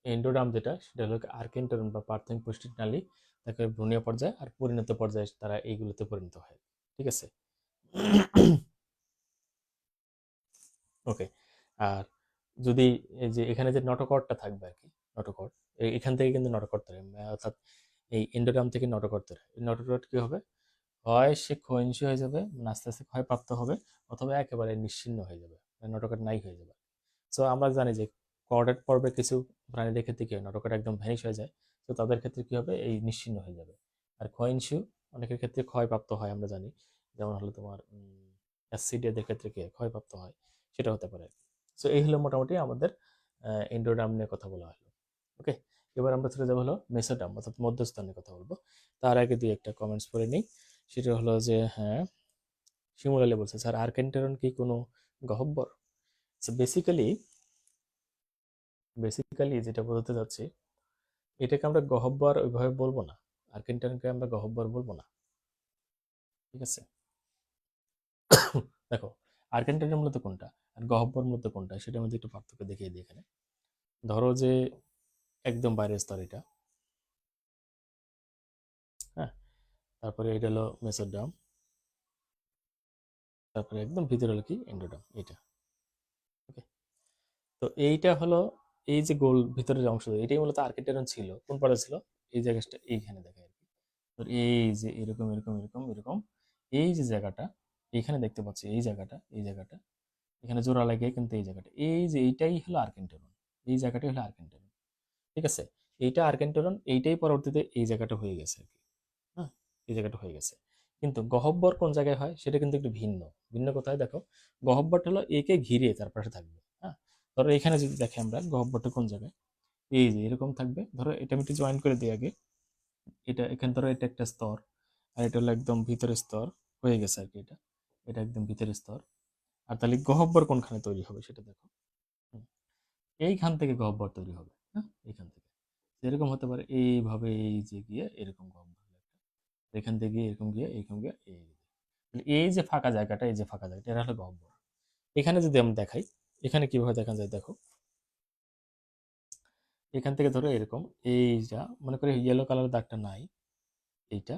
এন্ডোডার্ম যেটা, সেটা হলো আর্কেন্টোরন বা প্রাথমিক পৌষ্টিক নালী, তাকে ভ্রূণীয় পর্যায়ে আর পরিণত পর্যায়ে তারা এইগুলোতে পরিণত হয়। ঠিক আছে, ওকে। আর যদি এই যে এখানে যে নটোকর্ডটা থাকবে আর কি, নটোকর্ড, এখান থেকে কিন্তু নটোকর্ড তৈরি হবে, অর্থাৎ এই এন্ডোডার্ম থেকে নটোকর্ড তৈরি হয়। নটোকর্ড কি হবে, হয় সে ক্ষয়িষ্ণু হয়ে যাবে, মানে আস্তে আস্তে ক্ষয়প্রাপ্ত হবে, অথবা একেবারে নিশ্চিহ্ন হয়ে যাবে, মানে নটোকর্ড নাই হয়ে যাবে। সো আমরা জানি যে কর্ডেট পর্বে কিছু প্রাণীদের ক্ষেত্রে কি হয়, নটোকর্ড একদম ভ্যানিশ হয়ে যায়, তো তাদের ক্ষেত্রে কি হবে, এই নিশ্চিহ্ন হয়ে যাবে। আর ক্ষয়িষ্ণু অনেকের ক্ষেত্রে ক্ষয়প্রাপ্ত হয়, আমরা জানি, যেমন হলো তোমার অ্যাসিডিয়াদের ক্ষেত্রে কি হয়, ক্ষয়প্রাপ্ত হয়, সেটা হতে পারে। সো এই হলো মোটামুটি আমাদের এন্ডোডার্ম নিয়ে কথা বলা হলো। ওকে, এবার আমরা চলে যাবো হলো মেসোডার্ম অর্থাৎ মধ্যস্থ নিয়ে কথা বলবো। তার আগে দুই একটা কমেন্টস পড়ে নিই। সেটা হলো যে হ্যাঁ, শিমুল আলী বলছে স্যার আর্কেন্টেরন কি কোনো গহ্বর? বেসিক্যালি বেসিক্যালি যেটা বোঝাতে যাচ্ছি, এটাকে আমরা গহ্বর ওইভাবে বলবো না, আর্কেন্টেরনকে আমরা গহ্বর বলবো না। ঠিক আছে, দেখো আর্কেন্টেরন মূলত কোনটা আর গহ্বর মূলত কোনটা, সেটার মধ্যে একটু পার্থক্য দেখিয়ে দিই এখানে। ধরো যে একদম বাইরের স্তর এটা, হ্যাঁ, তারপরে এটা হলো মেসোডার্ম, তারপরে একদম ভিতরে হলো কি এন্ডোডার্ম এটা। ওকে, তো এইটা হলো এই যে গোল ভিতরের অংশ, এটাই মূলত আর্কেন্টেরন ছিল, কোন পারে ছিল, এই জায়গাটা এইখানে দেখা আর কি। তো এই যে এরকম এরকম এরকম এরকম, এই যে জায়গাটা এখানে দেখতে পাচ্ছি, এই জায়গাটা, এই জায়গাটা এখানে জোড়া লাগিয়ে কিন্তু এই জায়গাটা, এই যে এইটাই হলো আর্কেন্টেরন, এই জায়গাটাই হলো আর্কেন্টেরন। ঠিক আছে, এইটা আর্কেন্টেরন, এইটাই পরবর্তীতে এই জায়গাটা হয়ে গেছে আর কি। হ্যাঁ, এই জায়গাটা হয়ে গেছে। কিন্তু গহ্বর কোন জায়গায় হয় সেটা কিন্তু একটু ভিন্ন। ভিন্ন কোথায় দেখো, গহ্বরটা হলো একে ঘিরে তার পাশে থাকবে। হ্যাঁ, ধরো এখানে যদি দেখি আমরা গহ্বরটা কোন জায়গায়, এই যে এরকম থাকবে, ধরো এটা আমি একটু জয়েন করে দিই আগে, এটা এখানে ধরো এটা একটা স্তর, আর এটা হলো একদম ভিতরের স্তর হয়ে গেছে আর কি, এটা এটা একদম ভিতরের স্তর। আর তাহলে গহ্বর কোনখানে তৈরি হবে সেটা দেখো, হুম, এইখান থেকে গহ্বর তৈরি হবে। হ্যাঁ, এইখান থেকে এরকম হতে পারে, এইভাবে এই যে গিয়ে এরকম গহ্বর হবে একটা, এখান থেকে গিয়ে এরকম গিয়ে এরকম গিয়ে এই, এই যে ফাঁকা জায়গাটা, এই যে ফাঁকা জায়গাটা, এটা হলো গহ্বর। এখানে যদি আমি দেখাই, এখানে কিভাবে দেখা যায় দেখো। এখান থেকে ধরো এরকম, এইটা মনে করি ইয়েলো কালারের দাগটা নাই, এইটা,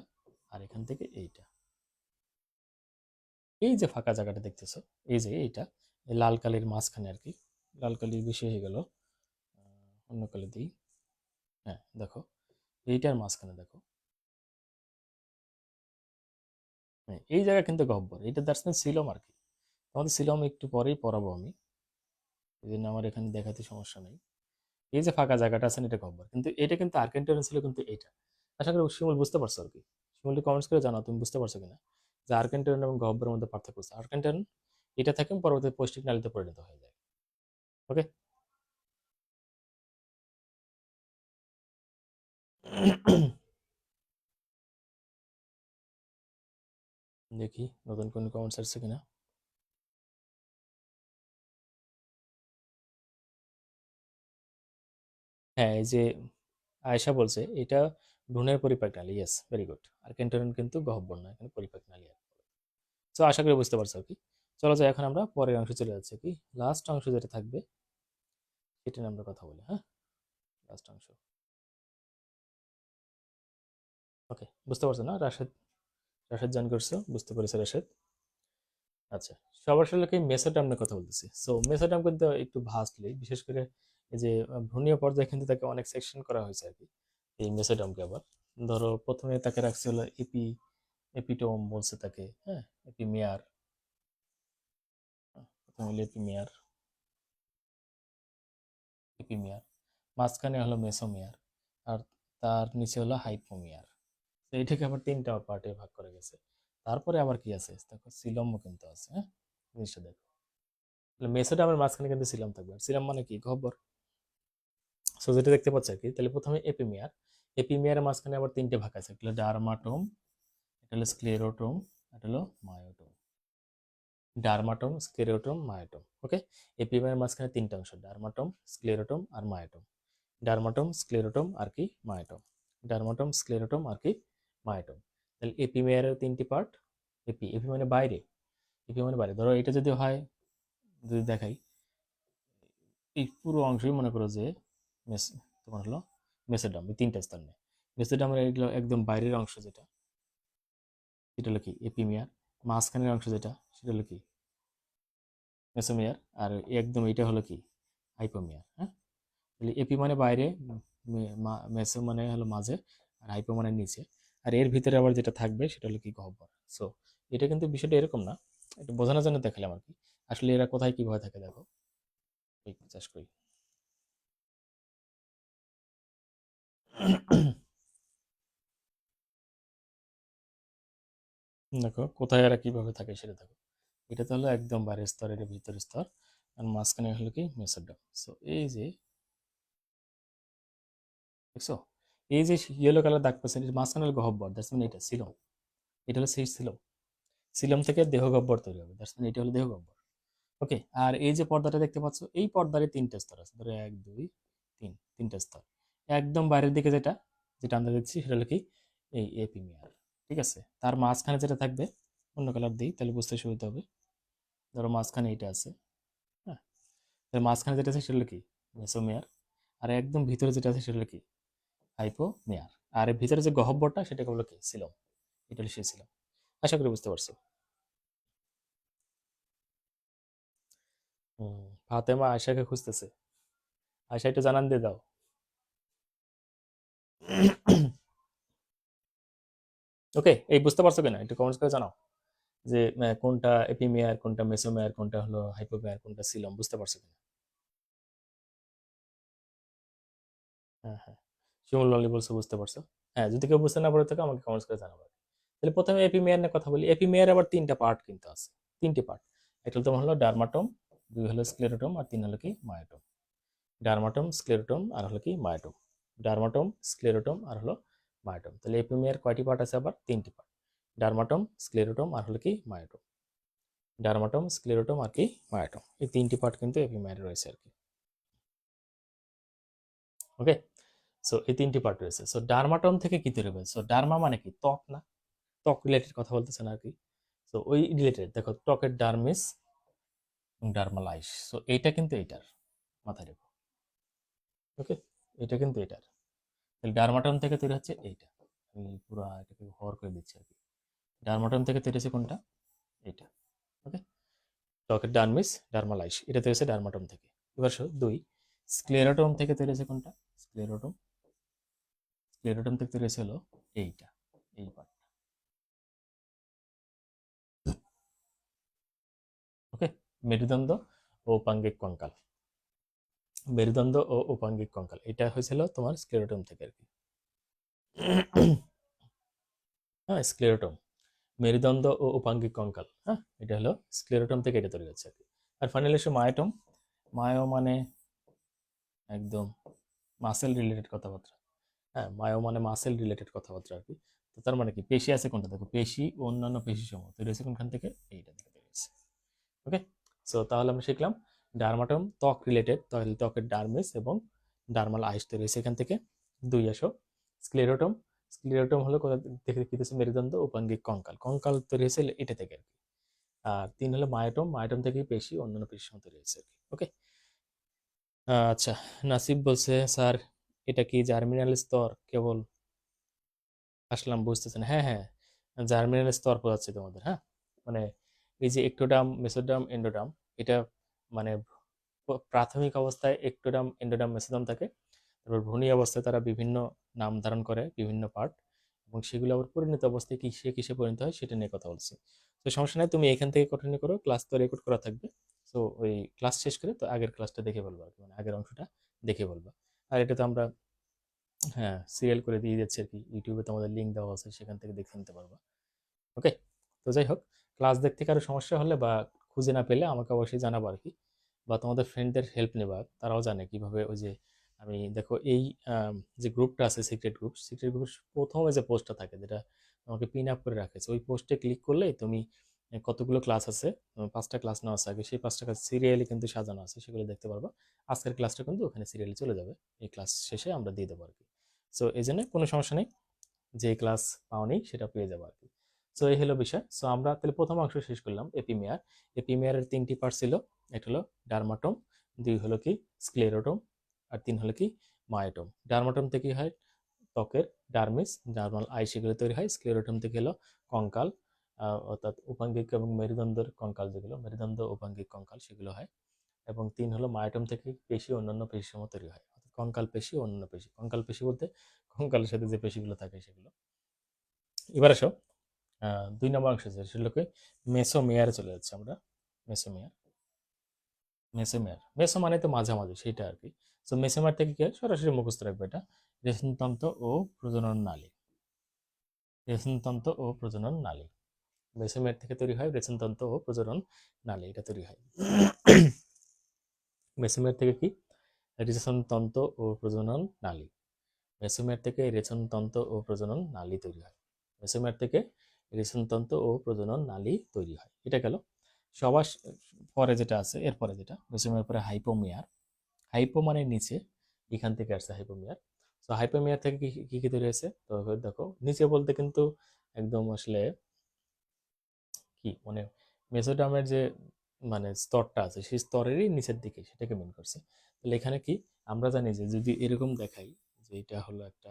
আর এখান থেকে এইটা, এই যে ফাঁকা জায়গাটা দেখতেছো, এই যে এইটা, এই লাল কালির মাঝখানে আর কি, লাল কালি বেশি হয়ে গেল, অন্য কালি দিই। হ্যাঁ দেখো, এইটার মাঝখানে দেখো, হ্যাঁ এই জায়গা কিন্তু গহ্বর, এটা দ্যাটস মিন সিলম আর কি। তোমাদের সিলম একটু পরেই পড়াবো আমি, এই জন্য আমার এখানে দেখাতে সমস্যা নেই। এই যে ফাঁকা জায়গাটা আছে না, এটা গহ্বর, কিন্তু এটা কিন্তু আর্কেন্টারিন ছিল কিন্তু এইটা। আশা করি শিমুল বুঝতে পারছো আর কি। শিমুল কমেন্টস করে জানাও তুমি বুঝতে পারছো কিনা, যে আর্কেন্টারিন এবং গহ্বরের মধ্যে পার্থক্য আছে। আর্কেন্টারিন এটা থেকে পরবর্তী পৌষ্টিক নালীতে পরিণত হয়ে যায়। ওকে। দেখি নতুন কোন কমেন্টস আসছে কিনা। হ্যাঁ এই যে আয়েশা বলছে এটা ভ্রূণের পরিপাক নালী, ইয়েস ভেরি গুড। আর্কেন্টারিন কিন্তু গহ্বর না, এখানে পরিপাক নালী। তো আশা করি বুঝতে পারছো আর কি। চলো যাই, এখন আমরা পরের অংশে চলে যাচ্ছি, কি লাস্ট অংশ যেটা থাকবে সেটা নিয়ে আমরা কথা বলি। হ্যাঁ, লাস্ট অংশ। ওকে, বুঝতে পারছো না রাশেদ? রাশেদ জয়েন করছো, বুঝতে পেরেছো রাশেদ? আচ্ছা, সবার সাথে কি মেসোডাম নিয়ে কথা বলতেছি। সো মেসোডাম কিন্তু একটু ভাস্টলি, বিশেষ করে এই যে ভ্রূণীয় পর্যায়ে কিন্তু তাকে অনেক সেকশন করা হয়েছে আর কি, এই মেসোডামকে। আবার ধরো প্রথমে তাকে রাখছে হলো এপিটোম বলছে তাকে, হ্যাঁ, এপিমিয়ার, প্রথমে হলো এপিমিয়ার, এপিমিয়ার, মাঝখানে হলো মেসোমিয়ার, আর তার নিচে হলো হাইপোমিয়ার। তো এটাকে আবার তিনটা পার্টে ভাগ করে গেছে। তারপরে আবার কি আছে দেখো, সিলমও কিন্তু আছে। হ্যাঁ, জিনিসটা দেখো, মেসোডামের মাঝখানে কিন্তু সিলম থাকবে, আর সিলম মানে কি, গহ্বর। সো যেটা দেখতে পাচ্ছ আর কি, তাহলে প্রথমে এপিমিয়ার, এপিমিয়ারের মাঝখানে আবার তিনটে ভাগ আছে, একটা হলো ডার্মাটোম, এটা হলো স্ক্লেরোটোম, এটা হলো myotome. Dermatome, sclerotome, myotome. Okay, এপিমিয়ারের মাঝখানে তিনটা অংশ, ডার্মাটোম, স্ক্লেরোটোম আর মায়োটোম। ডার্মাটোম, স্ক্লেরোটোম আর কি মায়োটোম, ডার্মাটোম, স্ক্লেরোটোম আর কি মায়োটোম। তাহলে এপিমিয়ারের তিনটি পার্ট। এপি, এপি মানে বাইরে, এপি মানে বাইরে। ধরো এটা যদি হয়, যদি দেখাই, এই পুরো অংশই মনে করো যে মেস, তোমার হলো মেসোডাম, এই তিনটা স্তর নেই। মেসোডামের এগুলো একদম বাইরের অংশ যেটা, সেটা হলো কি এপিমিয়ার। মাঝখানের অংশ যেটা, সেটা হলো কি মেসোমিয়ার। আর একদম এটা হলো কি হাইপোমিয়ার। হ্যাঁ, তাহলে এপি মানে বাইরে, মেসো মানে হলো মাঝে, আর হাইপো মানে নিচে। আর এর ভিতরে আবার যেটা থাকবে সেটা হলো কি গহ্বর। সো এটা কিন্তু বিষয়টা এরকম না, এটা বোঝানোর জন্য দেখালাম আর কি। আসলে এরা কোথায় কিভাবে থাকে দেখো, এই চাষ করি। দেখো কোথায় এরা কিভাবে থাকে সেটা দেখো। এটা তো হলো একদম বাইরের স্তর, এটা ভিতরের স্তর, আর মাঝখানে হলো কি মেসোডাম। সো এই যে দেখছো, এই যে ইয়েলো কালার দাগ পাচ্ছেন, এর মাঝখানে হলো গহ্বর, দ্যাটস মিন এটা সিলম। এটা হলো সেই সিলম, সিলম থেকে দেহ গহ্বর তৈরি হবে, দ্যাটস মিন এটা হলো দেহ গহ্বর। ওকে, আর এই যে পর্দাটা দেখতে পাচ্ছ, এই পর্দারে তিনটা স্তর আছে, ধরো এক দুই তিন, তিনটা স্তর। একদম বাইরের দিকে যেটা, যেটা আমরা দেখছি সেটা হলো কি এই এপিমিয়ার। ঠিক আছে, তার মাঝখানে যেটা থাকবে, অন্য কালার দিই তাহলে বুঝতে সুবিধা হবে। ধরো মাঝখানে এটা আছে, হ্যাঁ, তাহলে মাঝখানে যেটা আছে সেটা হলো কি মেসোমিয়ার। আর একদম ভিতরে যেটা আছে সেটা হলো কি হাইপোমিয়ার। আর এর ভিতরে যে গহ্বরটা সেটাকে বলো কি সিলম, এটা হলো সেই সিলম। আশা করি বুঝতে পারছো। ফাতেমা আয়শাকে খুঁজতেছে, আয়শা একটু জানান দিয়ে দাও। ওকে, এই বুঝতে পারছো কিনা একটু কমেন্টস করে জানাও, যে কোনটা এপিমেয়ার, কোনটা মেসোমেয়ার, কোনটা হলো হাইপোমেয়ার, কোনটা সিলম, বুঝতে পারছো কিনা? হ্যাঁ হ্যাঁ, শিমুল লালি বলছো বুঝতে পারছো। হ্যাঁ, যদি কেউ বুঝতে না পারে থাকে আমাকে কমেন্টস করে জানাবো। তাহলে প্রথমে এপিমেয়ার নিয়ে কথা বলি। এপিমেয়ার আবার তিনটা পার্ট কিন্তু আছে, তিনটি পার্ট। একটা হলো তোমার হলো ডার্মাটোম, দুই হলো স্ক্লেরোটোম, আর তিন হলো কি মায়োটোম। ডার্মাটোম, স্ক্লেরোটোম আর হলো কি মায়োটোম। ডার্মাটোম, স্ক্লেরোটোম আর হলো মায়োটোম। তাহলে এপিমেয়ার কয়টি পার্ট আছে? আবার তিনটি পার্ট, ডার্মাটোম, স্ক্লেরোটোম আর হলো কি মায়োটোম। ডার্মাটোম, স্ক্লেরোটোম আর কি মায়োটোম, এই তিনটি পার্ট কিন্তু এপিমেয়ারে রয়েছে আর কি। ওকে, সো এই তিনটি পার্ট রয়েছে। সো ডার্মাটোম থেকে কি তৈরি হবে? সো ডার্মা মানে কি ত্বক না, ত্বক রিলেটেড কথা বলতেছেন আর কি। সো ওই রিলেটেড দেখো ত্বকের ডার্মিস এবং ডার্মাল আইস, সো এইটা কিন্তু এইটার, মাথায় রেখো। ওকে, এটা কিন্তু এটার, তাহলে ডার্মাটম থেকে তৈরি হচ্ছে এইটা। আমি পুরো এটাকে হর করে দিচ্ছি আর কি। ডার্মাটম থেকে তৈরি হচ্ছে কোনটা, এইটা। ওকে, ত্বকের ডার্মিস ডার্মালাইস এটা তৈরি হচ্ছে ডার্মাটম থেকে। এবার দুই, স্ক্লেরোটম থেকে তৈরি হচ্ছে কোনটা, স্ক্লেরোটম। স্ক্লেরোটম থেকে তৈরি হচ্ছে হলো এইটা, এই পার্ট। ওকে, মেরুদণ্ড ও উপাঙ্গিক কঙ্কাল। মেরুদণ্ড ও উপাঙ্গিক কঙ্কাল এটা হয়েছিল তোমার স্ক্লেরোটম থেকে আর কি। হ্যাঁ, স্ক্লেরোটম, মেরুদণ্ড ও উপাঙ্গিক কঙ্কাল, হ্যাঁ এটা হলো স্ক্লেরোটম থেকে এটা তৈরি হচ্ছে আর কি। আর ফাইনালি এসে মায়োটম। মায়ো মানে একদম মাসেল রিলেটেড কথাবার্তা। হ্যাঁ, মায়ো মানে মাসেল রিলেটেড কথাবার্তা আর কি। তো তার মানে কি, পেশি আছে কোনটা, দেখো পেশি ও অন্যান্য পেশি সমূহ তৈরি হয়েছে কোনখান থেকে, এইটা থেকে তৈরি হয়েছে। ওকে, সো তাহলে আমরা শিখলাম ডার্মাটম ত্বক রিলেটেড, তাহলে ত্বকের ডার্মিস এবং ডার্মাল আইস তৈরি হয়েছে এখান থেকে। দুই আসো স্ক্লেরোটম। স্ক্লেরোটম হলো কোথা থেকে কি হচ্ছে, মেরুদণ্ড উপাঙ্গিক কঙ্কাল, কঙ্কাল তৈরি হয়েছে এটা থেকে আর কি। আর তিন হলো মায়োটম, মায়োটম থেকে পেশি অন্যান্য পেশি সমূহ তৈরি হয়েছে আর কি। ওকে, আচ্ছা, নাসিব বলছে স্যার এটা কি জার্মিনাল স্তর কেবল, আসলাম বুঝতেছেন, হ্যাঁ হ্যাঁ, জার্মিনাল স্তর বোঝাচ্ছে তোমাদের, হ্যাঁ মানে এই যে একটোডাম মেসোডাম এন্ডোডাম, এটা মানে প্রাথমিক অবস্থায় একটোডাম এন্ডোডাম মেসোডাম থাকে, তারপর ভ্রূণী অবস্থায় তারা বিভিন্ন নাম ধারণ করে বিভিন্ন পার্ট, এবং সেগুলো আবার পরিণত অবস্থায় কিসে কিসে পরিণত হয় সেটা নিয়ে কথা বলছি। তো সমস্যা নাই, তুমি এখান থেকে কন্টিনিউ করো, ক্লাস তো রেকর্ড করা থাকবে। তো ওই ক্লাস শেষ করে তো আগের ক্লাসটা দেখে বলবো আর কি, মানে আগের অংশটা দেখে বলবো। আর এটা তো আমরা হ্যাঁ সিরিয়াল করে দিয়ে যাচ্ছি আর কি, ইউটিউবে তোমাদের লিঙ্ক দেওয়া আছে, সেখান থেকে দেখে নিতে পারবা। ওকে, তো যাই হোক, ক্লাস দেখতে কারো সমস্যা হলে বা খুঁজে না পেলে আমাকে অবশ্যই জানাবো আর কি, বা তোমাদের ফ্রেন্ডদের হেল্প নেবা, তারাও জানে কিভাবে। ওই যে আমি দেখো এই যে গ্রুপটা আছে সিক্রেট গ্রুপ, সিক্রেট গ্রুপের প্রথমে যে পোস্টটা থাকে যেটা তোমাকে পিন আপ করে রাখেছে, ওই পোস্টে ক্লিক করলেই তুমি কতগুলো ক্লাস আছে, 5টা ক্লাস নেওয়া আছে আগে, সেই 5টা ক্লাস সিরিয়ালি কিন্তু সাজানো আছে, সেগুলো দেখতে পারবা। আজকের ক্লাসটা কিন্তু ওখানে সিরিয়ালি চলে যাবে, এই ক্লাস শেষে আমরা দিয়ে দেবো আর কি। সো এই জন্য কোনো সমস্যা নেই, যে ক্লাস পাওনি সেটা পেয়ে যাবো আর কি। সো এই হলো বিষয়। সো আমরা তাহলে প্রথম অংশ শেষ করলাম এপিমেয়ার। এপিমেয়ারের 3টি পার্ট ছিল, একটা হলো ডার্মাটম, দুই হলো কি স্ক্লেরোটম, আর তিন হলো কি মায়োটম। ডার্মাটম থেকে হয় ত্বকের ডার্মিস, ডার্মাল আই সেগুলো তৈরি হয়। স্ক্লেরোটম থেকে হলো কঙ্কাল, অর্থাৎ উপাঙ্গিক এবং মেরুদণ্ডের কঙ্কাল, যেগুলো মেরুদণ্ড উপাঙ্গিক কঙ্কাল সেগুলো হয়। এবং তিন হলো মায়োটম থেকে পেশি অন্যান্য পেশি সমূহ তৈরি হয়, অর্থাৎ কঙ্কাল পেশি অন্যান্য পেশি। কঙ্কাল পেশি বলতে কঙ্কালের সাথে যে পেশিগুলো থাকে সেগুলো। এবার আসো 2 নম্বর অংশ, সেগুলোকে মেসোমেয়ারে চলে যাচ্ছে আমরা। মেসোমেয়ার, মেসোমেয়ার, মেসো মানে তো মাঝামাঝি সেটা আর কি। তো মেসোমেয়ার থেকে কি হয়, সরাসরি মুখস্থ রাখবে এটা, রেশনতন্ত্র ও প্রজনন নালী। রেশনতন্ত্র ও প্রজনন নালী, মেসোমেয়ার থেকে তৈরি হয় রেশনতন্ত্র ও প্রজনন নালী, এটা তৈরি হয়। মেসোমেয়ার থেকে কি, রেশনতন্ত্র ও প্রজনন নালী। মেসোমেয়ার থেকে রেশনতন্ত্র ও প্রজনন নালী তৈরি হয়। মেসোমেয়ার থেকে রেশনতন্ত্র ও প্রজনন নালী তৈরি হয়, এটা গেল। সবার পরে যেটা আছে, এরপরে যেটা মেসোমেয়ার পরে হাইপোমেয়ার। হাইপো মানে নিচে, এখান থেকে আসছে হাইপোমেয়ার। তো হাইপোমেয়ার থেকে কি কি কি তৈরি হয়েছে, তো দেখো নিচে বলতে কিন্তু একদম আসলে কি মানে মেসোডামের যে মানে স্তরটা আছে সেই স্তরেরই নিচের দিকে, সেটাকে মেন করছে। তাহলে এখানে কি, আমরা জানি যে যদি এরকম দেখাই যে এটা হলো একটা,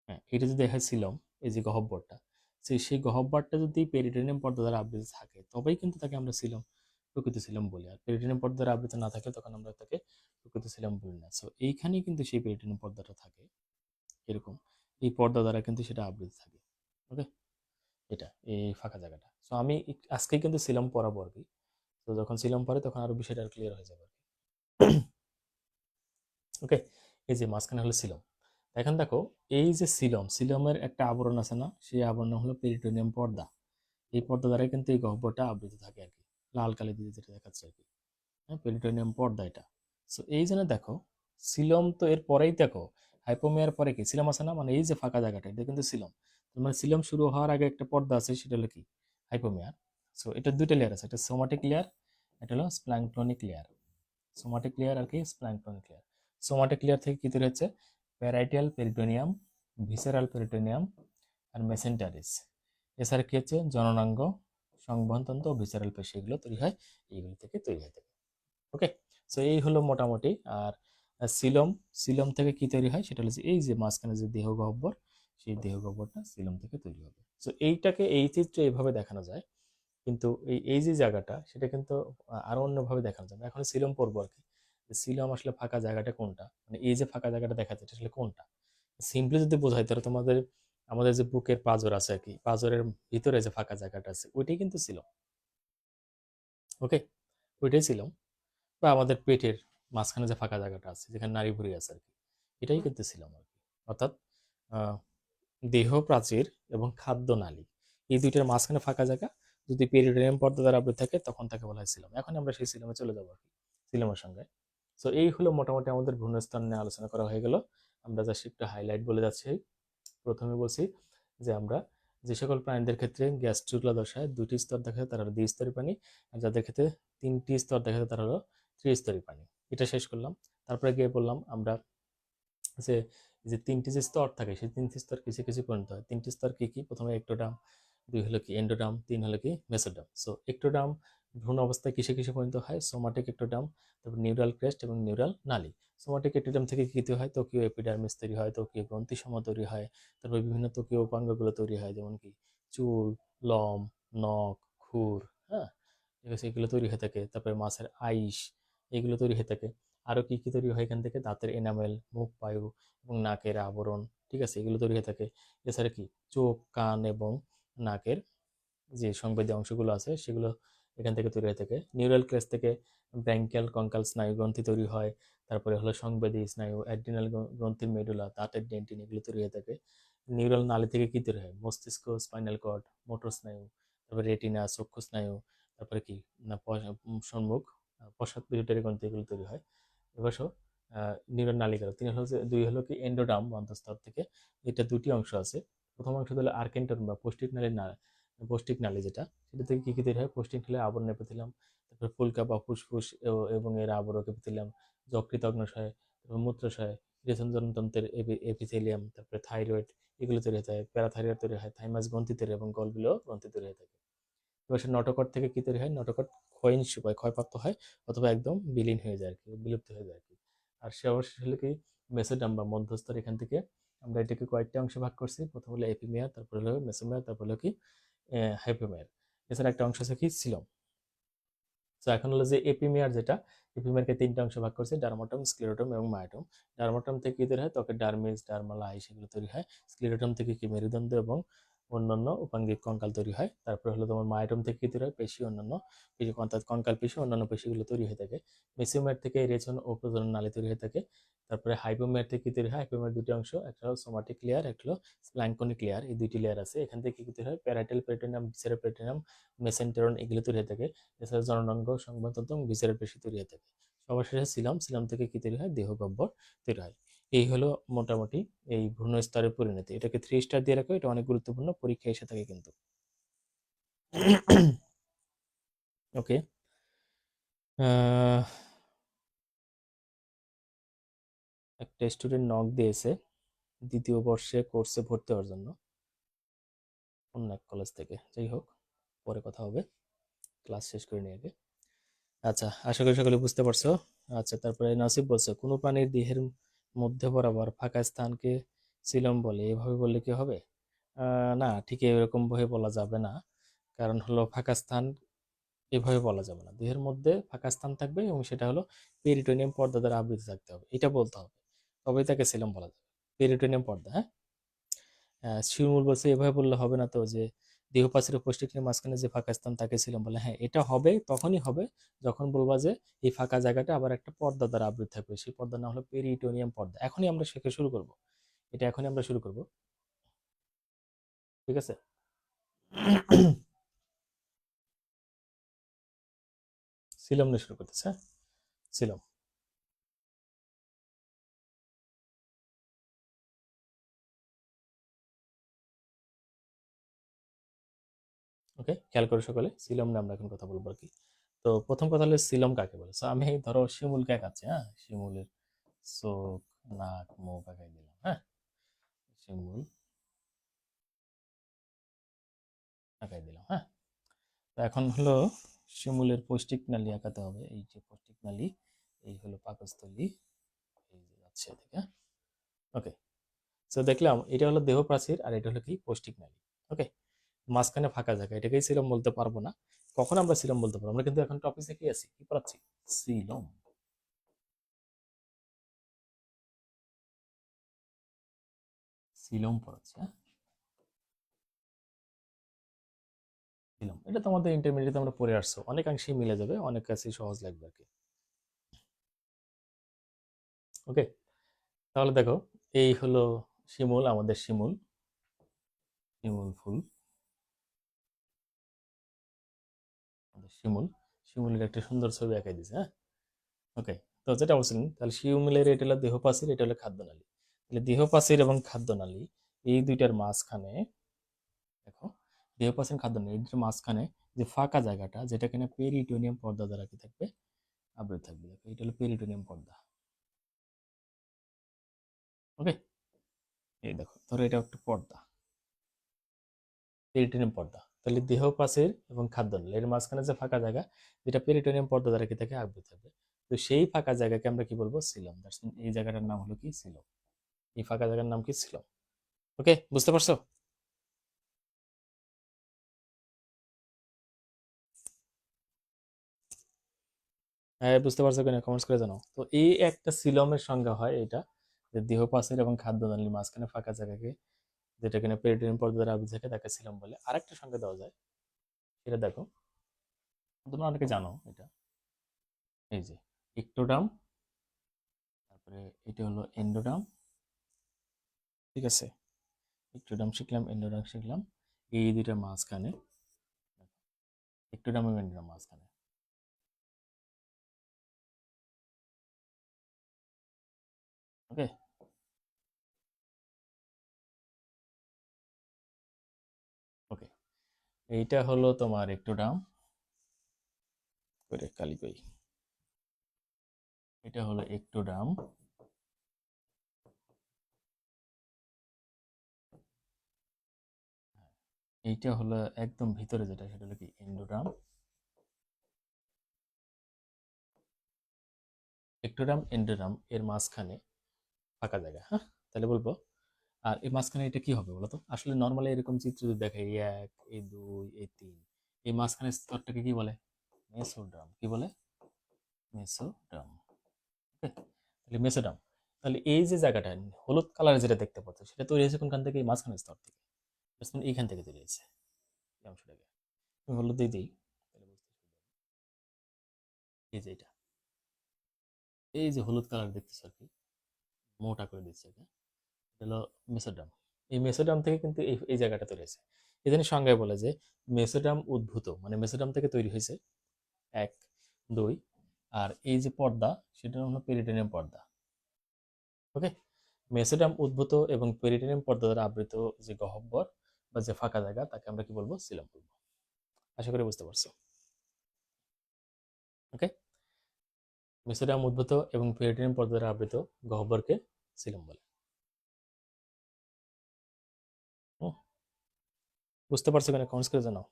হ্যাঁ এটা যদি দেখাচ্ছিলাম, এই যে গহ্বরটা, সেই গহ্বরটা যদি পেরিটোনিয়াম পর্দা দ্বারা আবৃত থাকে তবেই কিন্তু তাকে আমরা সিলম, প্রকৃত সিলম বলি। আর পেরিটোনিয়াম পর্দা দ্বারা আবৃত না থাকলে তখন আমরা তাকে প্রকৃত সিলম বলি না। সো এইখানেই কিন্তু সেই পেরিটোনিয়াম পর্দাটা থাকে, এরকম এই পর্দা দ্বারা কিন্তু সেটা আবৃত থাকে। ওকে, এটা এই ফাঁকা জায়গাটা। সো আমি আজকেই কিন্তু সিলম পড়াবো আর কি। তো যখন সিলম পড়ে তখন আরো বিষয়টা ক্লিয়ার হয়ে যাবে আর কি। ওকে, এই যে মাঝখানে হলো সিলম। এখন দেখো এই যে সিলম, সিলমের একটা আবরণ আছে না, সেই আবরণ হলো পেরিটোনিয়াম পর্দা। এই পর্দা দ্বারা কিন্তু এই গহ্বরটা আবৃত থাকে আর কি, লাল কালি দিয়ে যেটা দেখাচ্ছে আর কি। হ্যাঁ, পেরিটোনিয়াম পর্দা এটা। সো এই জন্য দেখো সিলম তো এর পরেই দেখো, হাইপোমিয়ার পরে কি সিলম আছে না, মানে এই যে ফাঁকা জায়গাটা এটা কিন্তু সিলম। মানে সিলম শুরু হওয়ার আগে একটা পর্দা আছে, সেটা হলো কি হাইপোমিয়ার। সো এটা দুইটা লেয়ার আছে, একটা সোমাটিক লেয়ার, এটা হলো স্প্ল্যাঙ্কটনিক লেয়ার। সোমাটিক লেয়ার আর কি স্প্ল্যাঙ্কটনিক লেয়ার। সোমাটিক লেয়ার থেকে কি তৈরি হচ্ছে, প্যারাইটাল পেরিটোনিয়াম, ভিসেরাল পেরিটোনিয়াম আর মেসেন্টারিস। এছাড়া কি হচ্ছে জননাঙ্গ, সংবহনতন্ত্র ও ভিসেরাল পেশি, এগুলো তৈরি হয়, এইগুলো থেকে তৈরি হয়ে থাকে। ওকে, সো এই হলো মোটামুটি। আর সিলম, সিলম থেকে কি তৈরি হয় সেটা হচ্ছে এই যে মাঝখানে যে দেহ গহ্বর, সেই দেহ গহ্বরটা সিলম থেকে তৈরি হবে। সো এইটাকে এই চিত্রে এইভাবে দেখানো যায়, কিন্তু এই এই যে জায়গাটা সেটা কিন্তু আরো অন্যভাবে দেখানো যাবে। এখন সিলম পড়বো আর কি, সিলম আসলে ফাঁকা জায়গাটা কোনটা, মানে এই যে ফাঁকা জায়গাটা দেখা যাচ্ছে আসলে কোনটা। সিম্পলি যদি বোঝাই তাহলে তোমাদের আমাদের যে বুকের পাঁজর আছে আর কি, পাঁজরের ভিতরে যে ফাঁকা জায়গাটা আছে ওইটাই কিন্তু সিলম। ওকে, ওইটাই সিলম। বা আমাদের পেটের মাঝখানে যে ফাঁকা জায়গাটা আছে যেখানে নাড়ি ভুঁড়ি আছে আর কি, এটাই কিন্তু সিলম আর কি। অর্থাৎ আহ, দেহ প্রাচীর এবং খাদ্য নালী, এই দুইটার মাঝখানে ফাঁকা জায়গা যদি পেরিটোনিয়াম পর্দা দ্বারা আবৃত থাকে তখন তাকে বলা হয় সিলম। এখন আমরা সেই সিলমে চলে যাবো আর কি, সিলমের সঙ্গে। তো এই হলো মোটামুটি আমাদের ভ্রূণস্থান নিয়ে আলোচনা করা হয়ে গেল। আমরা জাস্ট একটু হাইলাইট বলে যাচ্ছি। প্রথমে বলছি যে আমরা যে সকল প্রাণীদের ক্ষেত্রে গ্যাস্ট্রিকুলা দশায় দুটি স্তর দেখা যায় তারা হলো দ্বিস্তরী প্রাণী, আর যাদের ক্ষেত্রে তিনটি স্তর দেখা যায় তারা হলো ত্রিস্তরী প্রাণী। এটা শেষ করলাম। তারপরে গিয়ে বললাম আমরা যে যে তিনটি যে স্তর থাকে সেই তিনটি স্তর কিছু কিছু পরিণত হয়। তিনটি স্তর কি কি? প্রথমে একটোডাম, দুই হলো কি এন্ডোডাম, তিন হলো কি মেসোডাম। সো একটোডাম ভ্রূণ অবস্থায় কিসে কিসে পরিণত হয়? সোমাটিক একটোডাম, তারপর নিউরাল ক্রেস্ট এবং নিউরাল নালী। সোমাটিক একটোডাম থেকে কি হয়? ত্বকীয় এপিডার্মিস তৈরি হয়, ত্বকীয় গ্রন্থিসমূহ তৈরি হয়, তারপর বিভিন্ন ত্বকীয় উপাঙ্গগুলো তৈরি হয়, যেমন কি চুল, লোম, নখ, খুর, হ্যাঁ, ঠিক আছে, এগুলো তৈরি হয়ে থাকে। তারপরে মাছের আইস, এগুলো তৈরি হয়ে থাকে। আরো কি কি তৈরি হয় এখান থেকে? দাঁতের এনামেল, মুখ পায়ু এবং নাকের আবরণ, ঠিক আছে, এগুলো তৈরি হয়ে থাকে। এছাড়া কি চোখ, কান এবং নাকের যে সংবেদী অংশগুলো আছে সেগুলো এখান থেকে তৈরি হয়ে থাকে। নিউরাল ক্রেস্ট থেকে ব্র্যাঙ্কিয়াল কঙ্কাল স্নায়ু গ্রন্থি তৈরি হয়। তারপরে হলো সংবেদী স্নায়ু, অ্যাড্রিনাল গ্রন্থির মেডুলা, দাঁতের ডেন্টিন, এগুলো তৈরি হয়ে থাকে। নিউরাল নালী থেকে কি তৈরি হয়? মস্তিষ্ক, স্পাইনাল কর্ড, মোটর স্নায়ু, তারপরে রেটিনা, চক্ষু স্নায়ু, তারপরে কি না সম্মুখ পশ্চাৎ পিটুইটারি গ্রন্থি, এগুলো তৈরি হয়। এবার নিউরাল নালিকা তিন হলো যে, দুই হলো কি এন্ডোডাম অন্তঃস্তর থেকে। এটা দুটি অংশ আছে। প্রথম অংশ হলো আর্কেন্টন বা পৌষ্টিক নালী, পৌষ্টিক নালী যেটা, সেটা থেকে কি কি তৈরি হয়? পৌষ্টিক নালী আবরণ এপিথেলিয়াম, তারপর ফুলকা বা ফুসফুস এবং এর আবরক এপিথেলিয়াম, যকৃত অগ্নাশয়, তারপর মূত্রাশয়, হৃদযন্ত্রের এপিথেলিয়াম, তারপরে থাইরয়েড, এগুলো তৈরি হয়ে থাকে। প্যারাথাইরয়েড তৈরি হয়, থাইমাস গ্রন্থি তৈরি এবং গলবিলীয় গ্রন্থি তৈরি হয়ে থাকে। এবার সে নটোকট থেকে কি তৈরি হয়? নটোকট ক্ষয়িষ্ণু হয়, ক্ষয়প্রাপ্ত হয়, অথবা একদম বিলীন হয়ে যায় আর কি, বিলুপ্ত হয়ে যায় আর কি। আর সে অবশেষে হলো কি মেসোডাম বা মধ্যস্তর। এখান থেকে আমরা এটাকে কয়েকটা অংশে ভাগ করছি। প্রথম হলো এপিমেয়ার, তারপর হলো মেসোমেয়ার, তারপর হলো কি হাইপোমেয়ার। এছাড়া একটা অংশ আছে কি সিলম। তো এখন হলো যে এপিমেয়ার যেটা, এপিমেয়ারকে তিনটা অংশ ভাগ করছে: ডার্মাটম, স্ক্লেরোটম এবং মায়োটম। ডার্মাটম থেকে কি তৈরি হয়? ত্বকের ডার্মিস, ডার্মালাই, সেগুলো তৈরি হয়। স্ক্লেরোটম থেকে কি মেরুদণ্ড এবং অন্যান্য উপাঙ্গিক কঙ্কাল তৈরি হয়। তারপরে হলো তোমার মায়োটম থেকে কি তৈরি হয়? পেশি, অন্যান্য পেশি, অর্থাৎ কঙ্কাল পেশি, অন্যান্য পেশিগুলো তৈরি হয়ে থাকে। মেসোমেয়ার থেকে রেচন ও প্রজনন নালী তৈরি হয়ে থাকে। তারপরে হাইপোমেয়ার থেকে কি তৈরি হয়? হাইপোমেয়ার দুটি অংশ, একটা হলো সোমাটিক লেয়ার, একটা হলো স্প্ল্যাঙ্কনিক লেয়ার, এই দুইটি লেয়ার আছে। এখান থেকে কি তৈরি হয়? Parietal peritoneum, visceral peritoneum, mesenteron, এগুলো তৈরি হয়ে থাকে। এছাড়া জননাঙ্গ, সংবেদতন্ত্র এবং ভিসেরাল পেশি তৈরি হয়ে থাকে। সবার শেষে সিলাম, সিলাম থেকে কি তৈরি হয়? দেহ গহ্বর তৈরি হয়। এই হলো মোটামুটি এই ভ্রূণ স্তরের পরিণতি। এটাকে 3 স্টার দিয়ে রাখো, এটা অনেক গুরুত্বপূর্ণ, পরীক্ষা এসে থাকে কিন্তু। ওকে, একটা স্টুডেন্ট নক দিয়েছে দ্বিতীয় বর্ষে কোর্সে ভর্তি হওয়ার জন্য অন্য এক কলেজ থেকে। যাই হোক, পরে কথা হবে, ক্লাস শেষ করে নিয়ে আগে। আচ্ছা, আশা করি সকলে বুঝতে পারছো। আচ্ছা, তারপরে নাসিব বলছে কোনো প্রাণীর দেহের মধ্যে বরাবর ফাঁকা স্থানকে সিলম বলে, এভাবে বললে কি হবে? না, ঠিক এরকম ভাবে বলা যাবে না। কারণ হলো ফাঁকা স্থান এভাবে বলা যাবে না। দেহের মধ্যে ফাঁকা স্থান থাকবে এবং সেটা হলো পেরিটোনিয়াম পর্দা দ্বারা আবৃত থাকতে হবে, এটা বলতে হবে, তবেই তাকে সিলম বলা যাবে। পেরিটোনিয়াম পর্দা, হ্যাঁ। শিমুল বলছে এভাবে বললে হবে না তো, যে দেহপাচের কোষ্ঠীর মাঝখানে যে ফাঁকা স্থান তাকে ছিলাম বলে। হ্যাঁ, এটা হবে, তখনই হবে যখন বলবা যে এই ফাঁকা জায়গাটা আবার একটা পর্দা দ্বারা আবৃত থাকবে, সেই পর্দার নাম হলো পেরিটোনিয়াম পর্দা। এখনই আমরা শেখা শুরু করব, এটা এখনই আমরা শুরু করব, ঠিক আছে? সিলম নিয়ে শুরু করতেছে, হ্যাঁ, সিলম। ওকে, খেয়াল করে সকলে, সিলম নিয়ে আমরা এখন কথা বলবো আর কি। তো প্রথম কথা হলো সিলম কাকে বলে। সো আমি ধরো শিমুলকে আঁকাচ্ছি, হ্যাঁ, শিমুলের চোখ, নাক, মুখ আঁকাই দিলাম, হ্যাঁ। শিমুল আঁকাই দিলাম। হ্যাঁ, তো এখন হলো শিমুলের পৌষ্টিক নালী আঁকাতে হবে। এই যে পৌষ্টিক নালী, এই হলো পাকস্থলী, এই যে যাচ্ছে এদিকে। ওকে, তো দেখলাম এটা হলো দেহ প্রাচীর আর এটা হলো কি পৌষ্টিক নালী। ওকে, মাঝখানে ফাঁকা জায়গা, এটাকেই সিলম বলতে পারবো না। কখন আমরা সিলম বলতে পারবো? আমরা কিন্তু এখন টপিকে কি আছি, কি পড়াচ্ছি? সিলম। সিলম পড়াচ্ছি। হ্যাঁ, সিলম, এটা তো আমাদের ইন্টারমিডিয়েটে আমরা পড়ে আসছো, অনেকাংশেই মিলে যাবে, অনেক কাছেই সহজ লাগবে আর কি। ওকে, তাহলে দেখো, এই হলো শিমুল, আমাদের শিমুল, শিমুল ফুল, আমাদের শিমুল। শিমুলের একটা সুন্দর ছবি এঁকে দিছে। হ্যাঁ, ওকে, তো যেটা বলছিলেন, তাহলে শিমুলের এটা হলো দেহপ্রাচীর, এটা হলো খাদ্যনালী। তাহলে দেহপ্রাচীর এবং খাদ্যনালী এই দুইটার মাঝখানে দেখো, দেহপ্রাচীর খাদ্যনালী এই দুইটার মাঝখানে যে ফাঁকা জায়গাটা, যেটা কিনা পেরিটোনিয়াম পর্দা দ্বারা কি থাকবে, আবৃত থাকবে। দেখো, এটা হলো পেরিটোনিয়াম পর্দা। ওকে, এই দেখো, ধরো এটা একটা পর্দা, পেরিটোনিয়াম পর্দা। তাহলে দেহ প্রাচীর এবং খাদ্যনালী এর মাঝখানে যে ফাঁকা জায়গা, যেটা পেরিটোনিয়াম পর্দা দ্বারা কি থাকে, আবৃত থাকবে। তো সেই ফাঁকা জায়গাকে আমরা কি বলবো, সিলম। এই জায়গাটার নাম হলো কি, সিলম। এই ফাঁকা জায়গার নাম কি, সিলম। ওকে, বুঝতে পারছো? হ্যাঁ, বুঝতে পারছো কিনা কমেন্টস করে জানাও। তো এই একটা সিলমের সংজ্ঞা হয় এটা, যে দেহ প্রাচীর এবং খাদ্যনালীর মাঝখানে ফাঁকা জায়গাকে, যেটা কিনা পেরিটোনিয়াম পর্দা দ্বারা আবৃত থাকে, তাকে সিলম বলে। আরেকটা সংজ্ঞা দেওয়া যায়, সেটা দেখো, তোমরা অনেকে জানো এটা। এই যে ইক্টোডাম, তারপরে এটা হলো এন্ডোডাম। ঠিক আছে, ইক্টোডাম শিখলাম, এন্ডোডাম শিখলাম, এই দুইটার মাঝখানে, ইক্টোডাম এবং এন্ডোডাম মাঝখানে। ওকে, ওকে, এইটা হলো তোমার ইক্টোডাম, করে কালি কই, এটা হলো ইক্টোডাম, এইটা হলো একদম ভিতরে যেটা, সেটা হলো কি, এন্ডোডাম। ইক্টোডাম এন্ডোডাম এর মাঝখানে ফাঁকা জায়গা। হ্যাঁ, তাহলে বলবো, আর এই মাঝখানে এটা কি হবে বলতো? আসলে নর্মালি এরকম চিত্র যদি দেখে, এই এক, এই দুই, এই তিন, এই মাঝখানের স্তরটাকে কি বলে, মেসোড্রাম। কি বলে, মেসোড্রাম। ওকে, তাহলে মেসোড্রাম। তাহলে এই যে জায়গাটা হলুদ কালার যেটা দেখতে পাচ্ছ, সেটা তৈরি হয়েছে কোনখান থেকে, এই মাঝখানের স্তর থেকে, এইখান থেকে তৈরি হয়েছে এই অংশটাকে। আমি হলুদ দিয়ে দিই, তাহলে বুঝতে সুবিধা হবে। এই যে এটা, এই যে হলুদ কালার দেখতেছ আর কি, মোটা করে দিচ্ছে এটা, এটা হলো মেসোড্রাম। এই মেসোড্রাম থেকে কিন্তু এই এই জায়গাটা তৈরি হয়েছে। এই জন্য সংজ্ঞায় বলে যে মেসোড্রাম উদ্ভূত, মানে মেসোড্রাম থেকে তৈরি হয়েছে, এক, দুই, আর এই যে পর্দা, সেটা হলো পেরিটোনিয়াম পর্দা। ওকে, মেসোডাম উদ্ভূত এবং পেরিটোনিয়াম পর্দা দ্বারা আবৃত যে গহ্বর বা যে ফাঁকা জায়গা, তাকে আমরা কি বলবো, সিলম বলবো। আশা করি বুঝতে পারছো। ওকে, মেসোডাম উদ্ভূত এবং পেরিটোনিয়াম পর্দা দ্বারা আবৃত গহ্বরকে সিলম বলে। হুম, বুঝতে পারছো কিনা কমেন্টস করে জানাও।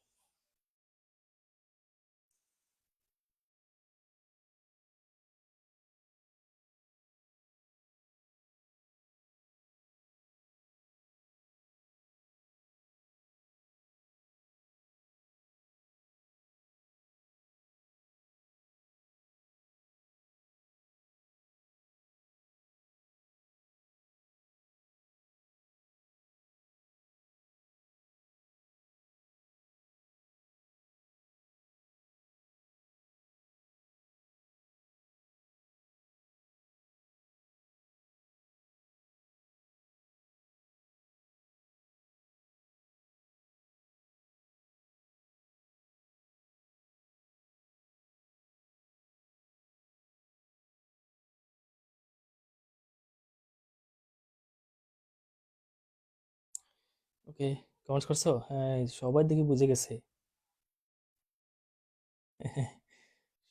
ওকে, কমেন্টস করছো? হ্যাঁ, সবাই দেখি বুঝে গেছে।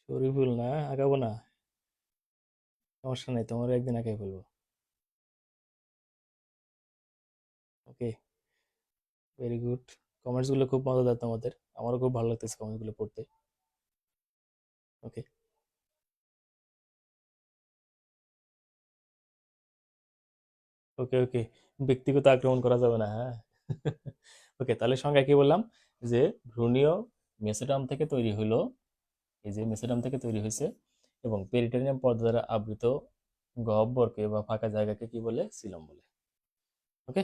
শরীফুল না, আগাবো না, সমস্যা নেই, তোমারও একদিন আগে ফেলবো। ওকে, ভেরি গুড। কমেন্টসগুলো খুব মজাদার তোমাদের, আমারও খুব ভালো লাগতেছে কমেন্টসগুলো পড়তে। ওকে ওকে ওকে, ব্যক্তিগত আক্রমণ করা যাবে না, হ্যাঁ। ওকে, তাহলে সংজ্ঞা কি বললাম? যে ভ্রূণীয় মেসোডার্ম থেকে তৈরি হলো, এই যে মেসোডার্ম থেকে তৈরি হয়েছে এবং পেরিটোনিয়াম পর্দা দ্বারা আবৃত গহ্বরকে বা ফাঁকা জায়গাকে কি বলে? সিলম বলে। ওকে,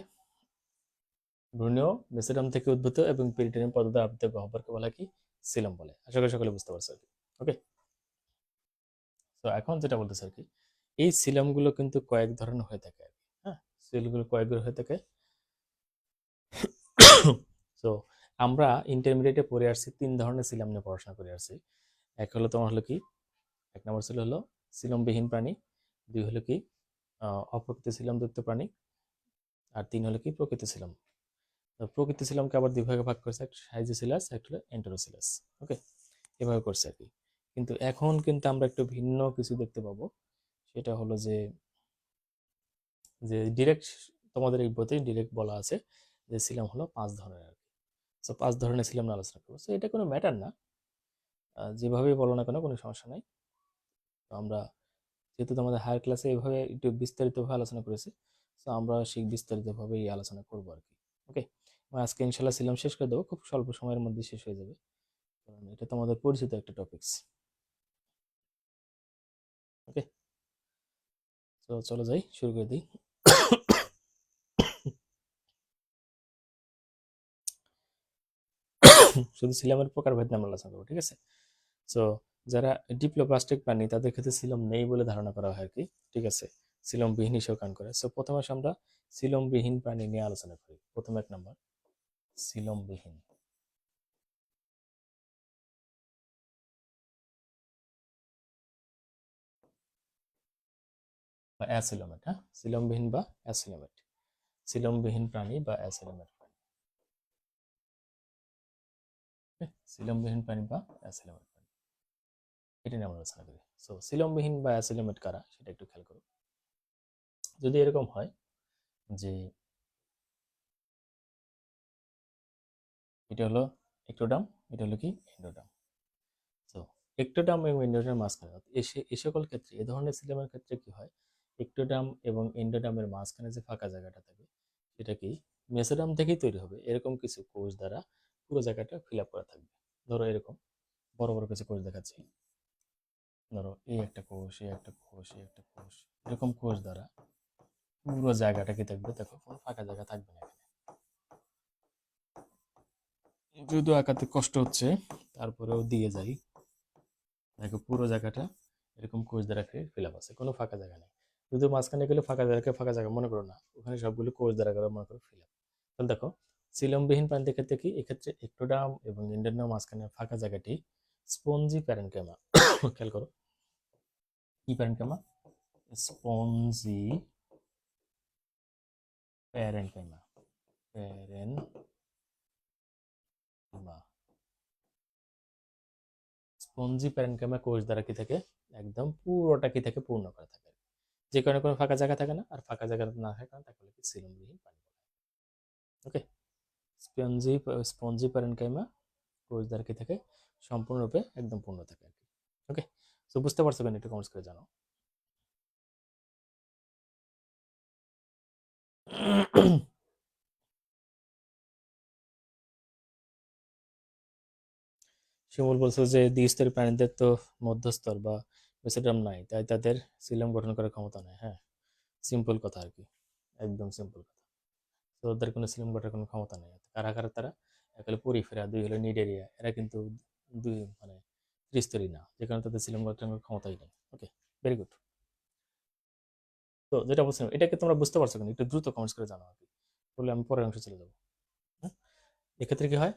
ভ্রূণীয় মেসোডার্ম থেকে উদ্ভূত এবং পেরিটোনিয়াম পর্দা দ্বারা আবৃত গহ্বরকে বলা কি? সিলম বলে। আশা করি সকলে বুঝতে পারছো আর কি। ওকে, তো এখন যেটা বলতেছে আর কি, এই সিলমগুলো কিন্তু কয়েক ধরনের হয়ে থাকে আর কি। হ্যাঁ, সিলগুলো কয়েক ধরনের হয়ে থাকে। তো আমরা ইন্টারমিডিয়েটে পড়ে আসছি 3 ধরনের সিলাম নিয়ে পড়াশোনা করে আসছি। এক হলো তোমার হলো কি, এক নম্বর ছিল হলো সিলমবিহীন প্রাণী, 2 হলো কি অপ্রকৃত সিলমযুক্ত প্রাণী, আর 3 হলো কি প্রকৃত সিলম। তো প্রকৃত সিলমকে আবার 2 ভাগে ভাগ করেছে, একটা হাইজোসিলাস, একটা হলো এন্টেরোসিলাস। ওকে, এভাবে করছে আর কি। কিন্তু এখন কিন্তু আমরা একটু ভিন্ন কিছু দেখতে পাবো, সেটা হলো যে যে ডিরেক্ট তোমাদের এই বইতে ডিরেক্ট বলা আছে যে সিলাম হলো 5 ধরনের আর কি। সো 5 ধরনের সিলাম নিয়ে আলোচনা করবো। সো এটা কোনো ম্যাটার না, যেভাবেই বলো না কেন কোনো সমস্যা নাই। তো আমরা যেহেতু তোমাদের হায়ার ক্লাসে এভাবে একটু বিস্তারিতভাবে আলোচনা করেছি, তো আমরা সেই বিস্তারিতভাবেই আলোচনা করবো আর কি। ওকে, আজকে ইনশাল্লাহ সিলাম শেষ করে দেবো, খুব স্বল্প সময়ের মধ্যে শেষ হয়ে যাবে, কারণ এটা তোমাদের পরিচিত একটা টপিকস। ওকে, তো চলো যাই, শুরু করে দিই। শুধু সিলামের প্রকারভেদ নিয়ে আমরা আলোচনা করবো, ঠিক আছে? সো যারা ডিপ্লোপ্লাস্টিক প্রাণী তাদের ক্ষেত্রে সিলম নেই বলে ধারণা করা হয় আর কি, ঠিক আছে? সিলমবিহীন হিসেবে কান করে। সো প্রথমে আসে আমরা সিলমবিহীন প্রাণী নিয়ে আলোচনা করি। প্রথম 1 নম্বর, সিলমবিহীন বা অ্যাসিলোমেট। হ্যাঁ, সিলমবিহীন বা অ্যাসিলোমেট, সিলমবিহীন প্রাণী বা অ্যাসিলোমেট প্রাণী। Okay? সিলমবিহীন প্রাণী বা অ্যাসিলোমেট প্রাণী, এটা নিয়ে আমরা আলোচনা করি। সো সিলমবিহীন বা অ্যাসিলোমেট কারা সেটা একটু খেয়াল করো। যদি এরকম হয় যে এটা হলো একটোডাম, এটা হলো কি এন্ডোডাম। তো একটোডাম এবং এন্ডোডামের মাঝখানে এ সকল ক্ষেত্রে, এ ধরনের সিলেমের ক্ষেত্রে কি হয়, একটোডাম এবং এন্ডোডামের মাঝখানে যে ফাঁকা জায়গাটা থাকে সেটা কি মেসোডাম থেকেই তৈরি হবে, এরকম কিছু কোষ দ্বারা পুরো জায়গাটা ফিল আপ করা থাকবে। ধরো এরকম বড় বড় কিছু কোষ দেখাচ্ছি, ধরো এই একটা কোষ, এই একটা কোষ, এই একটা কোষ, এরকম কোষ দ্বারা পুরো জায়গাটা কি থাকবে? দেখো কোনো ফাঁকা জায়গা থাকবে না এখানে। যদিও আঁকাতে কষ্ট হচ্ছে, তারপরেও দিয়ে যাই। দেখো পুরো জায়গাটা এরকম কোষ দ্বারা ফিল আপ আছে, কোনো ফাঁকা জায়গা নেই। যদি মাঝখানে গেলে ফাঁকা জায়গাকে ফাঁকা জায়গা মনে করো না, ওখানে সবগুলো কোষ দ্বারা করে মনে করো ফিল আপ। তাহলে দেখো সিলমবিহীন প্রাণীদের ক্ষেত্রে কি, এক্ষেত্রে একটোডাম এবং ইন্ডোডাম মাঝখানে ফাঁকা জায়গাটি স্পঞ্জি প্যারেনকাইমা। খেয়াল করো, কি parenchyma? Spongy parenchyma, parenchyma, spongy parenchyma কোষ দ্বারা কি থাকে, একদম পুরোটা কি থাকে, পূর্ণ করা থাকে। যে কারণে কোনো ফাঁকা জায়গা থাকে না, আর ফাঁকা জায়গা না থাকে না, তাকে বলে কি সিলমবিহীন প্রাণী বলা হয়। ওকে, স্পঞ্জি স্পঞ্জি প্যারেনকাইমা কোষ দ্বারা কি থাকে, সম্পূর্ণরূপে একদম পূর্ণ থাকে আর কি। ওকে, তো বুঝতে পারছো কেন, একটু কমেন্টস করে জানো। শিমুল বলছো যে দ্বিস্তরী প্রাণীদের তো মধ্যস্তর বা মেসোডার্ম নাই, তাই তাদের সিলম গঠন করার ক্ষমতা নাই। হ্যাঁ, সিম্পল কথা আর কি, একদম সিম্পল কথা। তো ওদের কোনো সিলম গঠনের কোনো ক্ষমতা নেই। কারা কারা তারা? এক হলো পরিফেরা, 2 হলো নিডেরিয়া, এরা কিন্তু দুই মানে ত্রিস্তরী না, যে কারণে তাদের সিলম গঠনের ক্ষমতাই নেই। ওকে, ভেরি গুড। তো যেটা বলছিলাম, এটাকে তোমরা বুঝতে পারছো কিনা একটু দ্রুত কমেন্টস করে জানাও আর কি, বলে আমি পরের অংশে চলে যাবো। হ্যাঁ, এক্ষেত্রে কি হয়,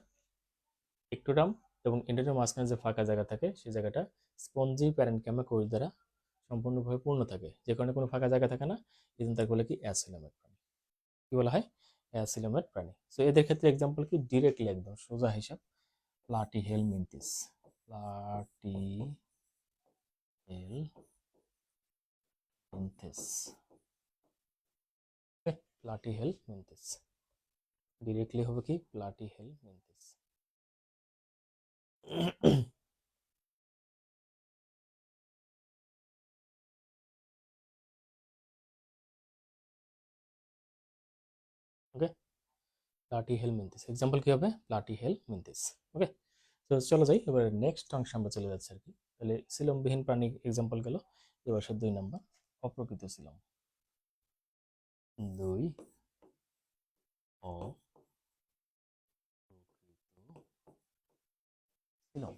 একটোডাম এবং এন্ডোডাম মাঝখানে যে ফাঁকা জায়গা থাকে সেই জায়গাটা স্পঞ্জি প্যারেনকাইমা কোষ দ্বারা সম্পূর্ণভাবে পূর্ণ থাকে, যে কারণে কোনো ফাঁকা জায়গা থাকে না। এই জন্য তাকে বলে কি অ্যাসিলোমেট প্রাণী। কি বলা হয়? অ্যাসিলোমেট প্রাণী। তো এদের ক্ষেত্রে এক্সাম্পল কি, ডিরেক্টলি একদম সোজা হিসাব, প্লাটিহেল মিন্থিস, প্লাটিহেল মিন্থিস, প্লাটিহেল মিন্থিস। ডিরেক্টলি হবে কি প্লাটিহেলমিনথেস। ওকে, প্লাটিহেলমিনথেস এক্সাম্পল কি হবে, প্লাটিহেলমিনথেস। ওকে, তো চলো যাই এবার নেক্সট অংশে আমরা চলে যাচ্ছি আর কি। তাহলে সিলমবিহীন প্রাণী এক্সাম্পল গেল। এবার সে 2 নাম্বার, অপ্রকৃত সিলম। 2 অপ্রকৃত সিলম।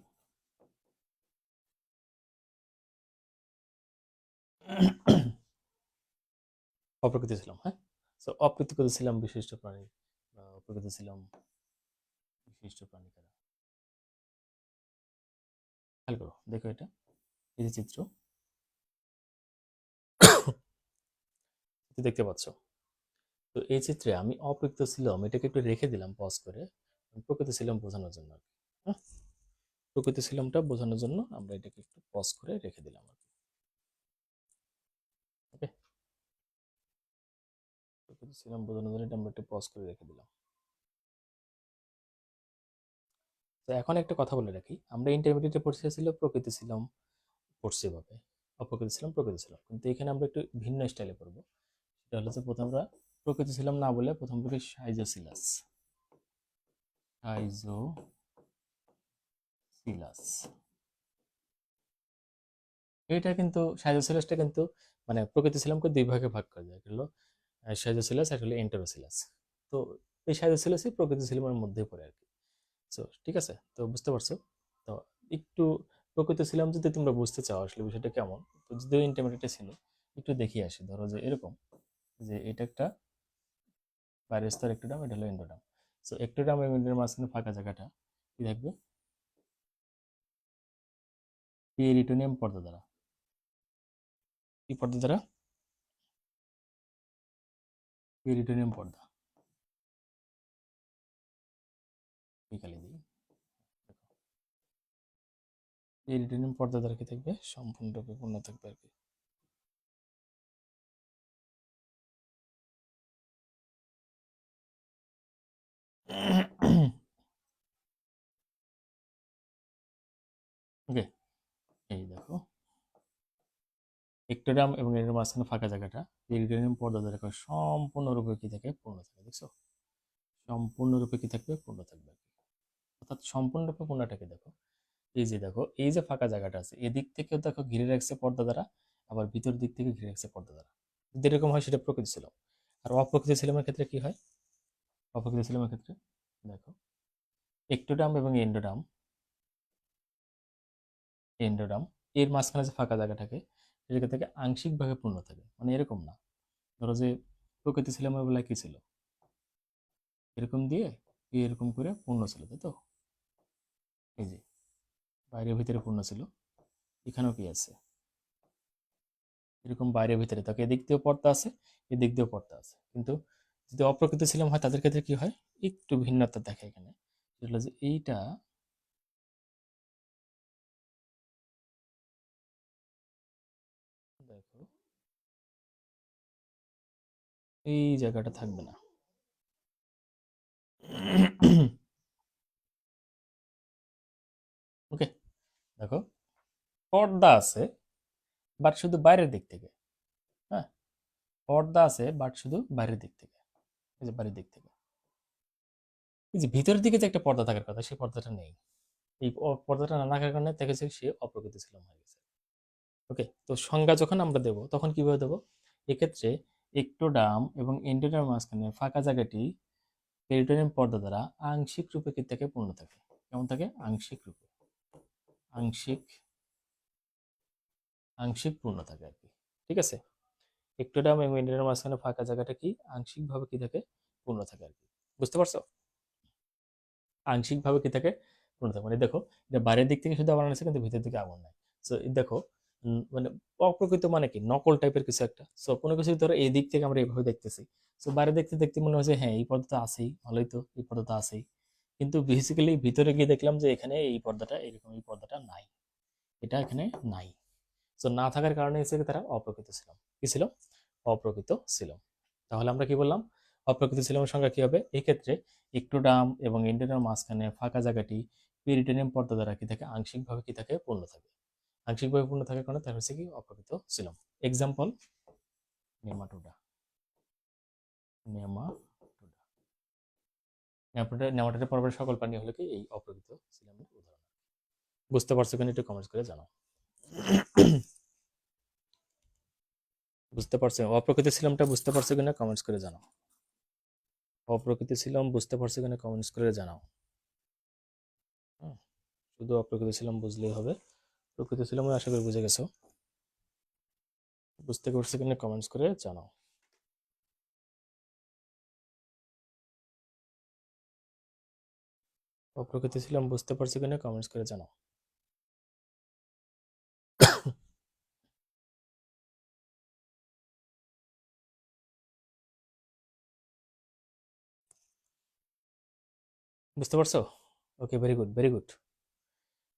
অপ্রকৃত ছিলাম, হ্যাঁ। সো অপ্রকৃত ছিলাম বিশিষ্ট প্রাণী বা অপ্রকৃত ছিলাম বিশিষ্ট প্রাণী কারা, খেয়াল করো, দেখো এটা, এই যে চিত্র দেখতে পাচ্ছ। তো এই চিত্রে আমি অপ্রকৃত ছিলাম এটাকে একটু রেখে দিলাম পজ করে, প্রকৃত ছিলাম বোঝানোর জন্য আর কি। হ্যাঁ, প্রকৃত ছিলামটা বোঝানোর জন্য আমরা এটাকে একটু পজ করে রেখে দিলাম আর কি। ওকে, প্রকৃত ছিলাম বোঝানোর জন্য এটা আমরা একটু পজ করে রেখে দিলাম। তো এখন একটা কথা বলে রাখি, আমরা ইন্টারমিডিয়েটে পড়ছি ছিল প্রকৃতি ছিলাম, পড়ছি এভাবে, অপ্রকৃতি ছিলাম প্রকৃতি ছিলাম, কিন্তু এখানে আমরা একটু ভিন্ন স্টাইলে পড়বো। সেটা হলো যে প্রথম আমরা প্রকৃতি ছিলাম না বলে প্রথম থেকে সাইজোসিলাস, সাইজোসিলাস। এটা কিন্তু সাইজোসিলাসটা কিন্তু মানে প্রকৃতি ছিলামকে 2 ভাগে ভাগ করা যায়, একটা হলো সাইজোসিলাস, একটা হলো এন্টেরোসিলাস। তো এই সাইজোসিলাসই প্রকৃতি ছিলামের মধ্যে পড়ে আর কি। সো ঠিক আছে, তো বুঝতে পারছো। তো একটু প্রকৃতি ছিলাম যদি তোমরা বুঝতে চাও আসলে বিষয়টা কেমন, তো যদিও ইন্টারমিডিয়েটে ছিল, একটু দেখিয়ে আসি। ধরো যে এরকম, যে এটা একটা বাইরের স্তর একটোডাম, এটা হলো এন্ডোডাম। সো একটোডাম এবং এন্ডোডামের মাঝখানে ফাঁকা জায়গাটা কি থাকবে, পেরিটোনিয়াম পর্দা দ্বারা। কি পর্দা দ্বারা, পেরিটোনিয়াম পর্দা। বিকালে দিই, পেরিটোনিয়াম পর্দা দ্বারা কি থাকবে, সম্পূর্ণরূপে পূর্ণ থাকবে আর কি। ওকে, এই দেখো একটোডাম এবং এর মাঝখানে ফাঁকা জায়গাটা পেরিটোনিয়াম পর্দা দ্বারা সম্পূর্ণরূপে কি থাকে, পূর্ণ থাকে। দেখছো, সম্পূর্ণরূপে কি থাকবে, পূর্ণ থাকবে আর কি। অর্থাৎ সম্পূর্ণরূপে পূর্ণটাকে দেখো, এই যে দেখো এই যে ফাঁকা জায়গাটা আছে এদিক থেকেও দেখো ঘিরে রাখছে পর্দা দ্বারা, আবার ভিতর দিক থেকে ঘিরে রাখছে পর্দা দ্বারা। যদি এরকম হয় সেটা প্রকৃতি ছিল। আর অপ্রকৃত সিলেমের ক্ষেত্রে কি হয়, অপ্রকৃত সিলেমের ক্ষেত্রে দেখো একটোডাম এবং এন্ডোডাম, এন্ডোডাম এর মাঝখানে যে ফাঁকা জায়গা থাকে সেটা থেকে আংশিকভাবে পূর্ণ থাকে, মানে এরকম না। ধরো যে প্রকৃতি সিলেমের বেলায় কি ছিল, এরকম দিয়ে এরকম করে পূর্ণ ছিল, তাই তো। এই যে বাইরে ভিতরে পূর্ণ ছিল, এখানেও কি আছে, এরকম বাইরে ভিতরে তাকে এদিক দিয়েও পর্দা আছে, এদিক দিয়েও পর্দা আছে। কিন্তু যদি অপ্রকৃত সিলেম হয় তাদের ক্ষেত্রে কি হয়, একটু ভিন্নতা দেখে এখানে। সেটা হলো যে এইটা দেখো, এই জায়গাটা থাকবে না। ওকে, দেখো পর্দা আছে বাট শুধু বাইরের দিক থেকে। হ্যাঁ, পর্দা আছে বাট শুধু বাইরের দিক থেকে, এই যে বাইরের দিক থেকে। এই যে ভিতরের দিকে যে একটা পর্দা থাকার কথা সেই পর্দাটা নেই। এই পর্দাটা না থাকার কারণে দেখেছে সে অপ্রকৃত সিলম হয়ে গেছে। ওকে, তো সংজ্ঞা যখন আমরা দেব তখন কিভাবে দেব, এক্ষেত্রে একটোডাম এবং এন্ডোডামের মাঝখানে ফাঁকা জায়গাটি পেরিটোনিয়াম পর্দা দ্বারা আংশিক রূপে কি থাকে, পূর্ণ থাকে। কেমন থাকে, আংশিক রূপে, আংশিক আংশিক পূর্ণ থাকে আর কি। ঠিক আছে, একটোডাম এবং এন্ডোডামের মাঝখানে ফাঁকা জায়গাটা কি আংশিকভাবে কি থাকে, পূর্ণ থাকে আর কি। বুঝতে পারছো, আংশিকভাবে কি থাকে, পূর্ণ থাকে। মানে দেখো এটা বাইরের দিক থেকে শুধু আগুন আছে কিন্তু ভিতর দিকে আগুন নাই। সো দেখো মানে অপ্রকৃত মানে কি, নকল টাইপের কিছু একটা। সো কোনো কিছু ধরো এই দিক থেকে আমরা এইভাবে দেখতেছি, সো বাইরে দেখতে দেখতে মনে হচ্ছে হ্যাঁ এই পর্দা আছেই, ভালোই তো, এই পর্দা আছেই। কিন্তু বেসিক্যালি ভিতরে গিয়ে দেখলাম যে এখানে এই পর্দাটা এরকম, এই পর্দাটা নাই, এটা এখানে নাই। সো না থাকার কারণে হচ্ছে তারা অপ্রকৃত ছিল। কি ছিল, অপ্রকৃত ছিল। তাহলে আমরা কি বললাম, অপ্রকৃত সিলোমের সংখ্যা কি হবে? এই ক্ষেত্রে ইক্টোডার্ম এবং এন্ডোডার্ম মাঝখানে ফাঁকা জায়গাটি পেরিটোনিয়াম পর্দা দ্বারা কি থাকে? আংশিকভাবে কি থাকে? পূর্ণ থাকে। আংশিকভাবে পূর্ণ থাকার কারণে তার হচ্ছে কি? অপ্রকৃত coelom. Example Nematoda. Nematoda Nematoda পর্বের সকল প্রাণী হলো কি? এই অপ্রকৃত সিলোমের উদাহরণ। বুঝতে পারছো কিনা একটু কমেন্টস করে জানাও। বুঝতে পারছো? অপ্রকৃত সিলোমটা বুঝতে পারছো কিনা কমেন্টস করে জানাও। অপ্রকৃত সিলোম বুঝতে পারছো কিনা কমেন্টস করে জানাও। হুম, শুধু অপ্রকৃত সিলোম বুঝলেই হবে। প্রকৃত সিলোম আশা করি বুঝে গেছো। বুঝতে পারছো কিনা কমেন্টস করে জানাও। অপ্রকৃত সিলোম বুঝতে পারছো কিনা কমেন্টস করে জানাও। বুঝতে পারছো? ওকে, ভেরি গুড, ভেরি গুড।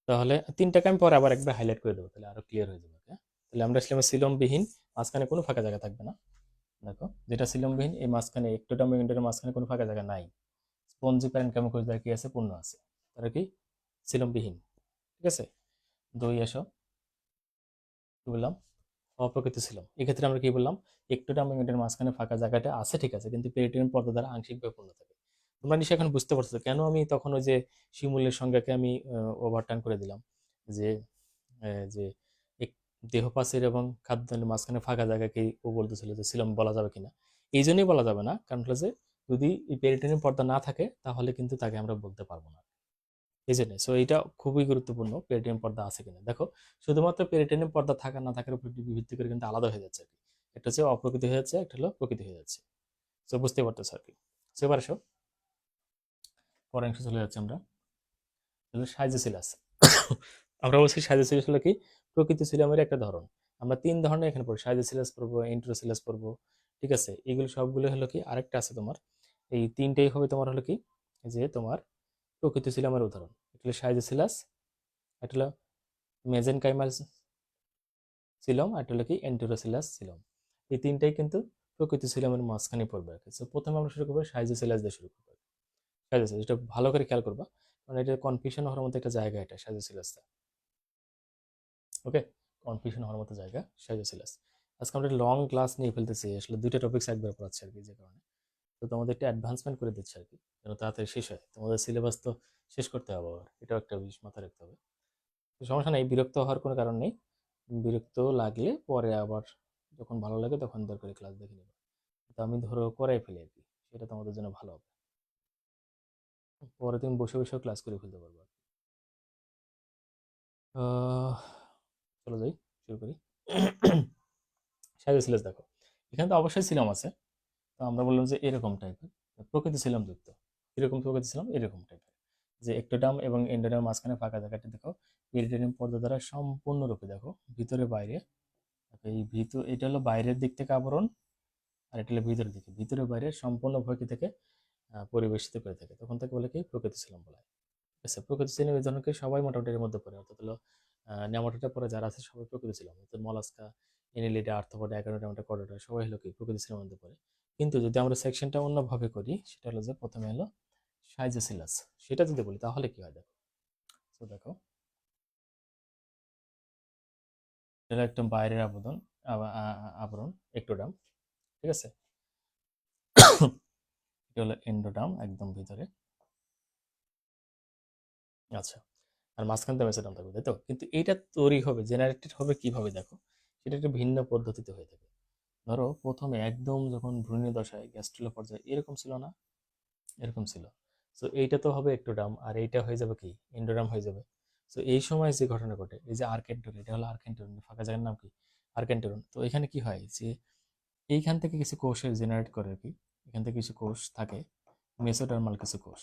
তাহলে তিনটাকে আমি পরে আবার একবার হাইলাইট করে দেবো, তাহলে আরো ক্লিয়ার হয়ে যাবে। Okay? তাহলে আমরা আসলে সিলমবিহীন, মাঝখানে কোনো ফাঁকা জায়গা থাকবে না। দেখো, যেটা সিলমবিহীন, এই মাঝখানে একটোটাম ইন্টারের মাঝখানে কোনো ফাঁকা জায়গা নাই। স্পঞ্জি প্যারেন্ট কেমোকোষ দ্বারা কি আছে? পূর্ণ আছে। তারা কি? সিলমবিহীন। ঠিক আছে। দুই আসো, কি বললাম? অপ্রকৃত সিলম। এক্ষেত্রে আমরা কি বললাম? একটোটাম ইন্টারের মাঝখানে ফাঁকা জায়গাটা আছে, ঠিক আছে, কিন্তু পেরিটোনিয়াম পর্দা দ্বারা আংশিকভাবে পূর্ণ থাকে। তোমরা নিশ্চয়ই এখন বুঝতে পারছো কেন আমি তখন ওই যে শিমুলের সংজ্ঞাকে আমি ওভারটার্ন করে দিলাম, যে যে দেহপাশের এবং খাদ্যের মাঝখানে ফাঁকা জায়গাকে ও বলতেছিল যে সিলম বলা যাবে কিনা। এই জন্যই বলা যাবে না, কারণ হলো যে যদি এই পেরিটোনিয়াম পর্দা না থাকে তাহলে কিন্তু তাকে আমরা বলতে পারবো না। এই জন্য সো এটা খুবই গুরুত্বপূর্ণ, পেরিটোনিয়াম পর্দা আছে কিনা। দেখো, শুধুমাত্র পেরিটোনিয়াম পর্দা থাকা না থাকার উপর ভিত্তি করে কিন্তু আলাদা হয়ে যাচ্ছে আর কি। একটা হচ্ছে অপ্রকৃতি হয়ে যাচ্ছে, একটা হলো প্রকৃতি হয়ে যাচ্ছে। সো বুঝতে পারতেছো আর কি। সো এবার আসো, পরের অংশে চলে যাচ্ছে আমরা। সাইজোসিলাস। আমরা বলছি সাইজোসিলাস হলো কি? প্রকৃতি সিলামের একটা ধরন। আমরা তিন ধরনের এখানে পড়ি, সাইজোসিলাস পড়বো, এন্টেরোসিলাস পড়বো। ঠিক আছে, এগুলো সবগুলো হলো কি? আরেকটা আছে তোমার, এই তিনটেই হবে তোমার হলো কি? যে তোমার প্রকৃতি সিলামের উদাহরণ। এটা হলো সাইজোসিলাস, এটা হলো মেজেনকাইমাল সিলম, আর এটা হলো কি? এন্টেরোসিলাস সিলম। এই তিনটাই কিন্তু প্রকৃতি সিলামের মাঝখানে পড়বে আর কি। So, প্রথমে আমরা শুরু করবো সাইজোসিলাস দিয়ে শুরু করবো। সাইজোসিলাস, এটা ভালো করে খেয়াল করবা, কারণ এটা কনফিউশন হওয়ার মতো একটা জায়গা, এটা সাইজোসিলাসটা। ওকে, কনফিউশন হওয়ার মতো জায়গা সাইজোসিলাস। আজকে আমরা লং ক্লাস নিয়ে ফেলতেছি, আসলে দুইটা টপিক্স একবার পড়াচ্ছি আর কি, যে কারণে তো তোমাদের একটা অ্যাডভান্সমেন্ট করে দিচ্ছে আর কি, যেন তাড়াতাড়ি শেষ হয়। তোমাদের সিলেবাস তো শেষ করতে হবে আবার, এটাও একটা বিষয় মাথায় রাখতে হবে। তো সমস্যা নেই, বিরক্ত হওয়ার কোনো কারণ নেই। বিরক্ত লাগলে পরে আবার যখন ভালো লাগে তখন দরকারি ক্লাস দেখে নেবে। তো আমি ধরো করাই ফেলি আর কি, সেটা তোমাদের জন্য ভালো হবে। পরে তুমি বসে বসেও ক্লাস করে ফেলতে পারবে। আহ, চলো যাই, শুরু করি। সাইজোসিলাস দেখো, এখানে তো অবশ্যই সিলাম আছে। তো আমরা বললাম যে এরকম টাইপের প্রকৃতি ছিলাম যুক্ত। এরকম প্রকৃতি ছিলাম এরকম টাইপের, যে একটোডাম এবং এন্ডোডাম মাঝখানে ফাঁকা জায়গাটি দেখো পেরিটোনিয়াম পর্দা দ্বারা সম্পূর্ণরূপে দেখো ভিতরে বাইরে। এই ভিতর, এটা হলো বাইরের দিক থেকে আবরণ, আর এটা হলো ভিতরের দিকে, ভিতরে বাইরে সম্পূর্ণ ভয়কি থেকে পরিবেশিত করে থাকে, তখন তাকে বলে কি? প্রকৃতি ছিলাম বলা হয়। ঠিক আছে, প্রকৃতি ছিলাম এই ধরনকে সবাই মোটামুটি এর মধ্যে পড়ে, অর্থাৎ হলো নেমাটোডা পরে যারা আছে সবাই প্রকৃতি ছিলাম, অর্থাৎ মলাস্কা, এনিলিডা, আর্থ্রোপোডা, অ্যাকারোডা, কর্ডোডা সবাই হলো কি? প্রকৃতি ছিলামের মধ্যে পড়ে। কিন্তু যদি আমরা সেকশনটা অন্যভাবে করি, সেটা হলো যে প্রথমে হলো সাইজোসিলাস, সেটা যদি বলি তাহলে কি হয় দেখো। তো দেখো, এটা একদম বাইরের আবরণ, আবরণ একটোডাম। ঠিক আছে, এটা হলো এন্ডোডাম, একদম ভিতরে। আচ্ছা, আর মাঝখান দিয়ে মেসোডাম থাকবে, তাই তো? কিন্তু এটা তৈরি হবে, জেনারেটেড হবে কিভাবে দেখো, সেটা একটা ভিন্ন পদ্ধতিতে হয়ে থাকে। ধরো প্রথমে একদম যখন ভ্রূণীয় দশায় গ্যাস্ট্রুলা পর্যায়ে এরকম ছিল না, এরকম ছিল। তো এইটা তো হবে একটোডাম, আর এইটা হয়ে যাবে কি? এন্ডোডাম হয়ে যাবে। তো এই সময় যে ঘটনা ঘটে, এই যে আর্কেন্টেরন, এটা হলো আর্কেন্টেরন, ফাঁকা জায়গার নাম কি? আর্কেন্টেরন। তো এখানে কি হয় যে এইখান থেকে কিছু কোষের জেনারেট করে আর কি, এখান থেকে কিছু কোষ থাকে, মেসোডার্মাল কিছু কোষ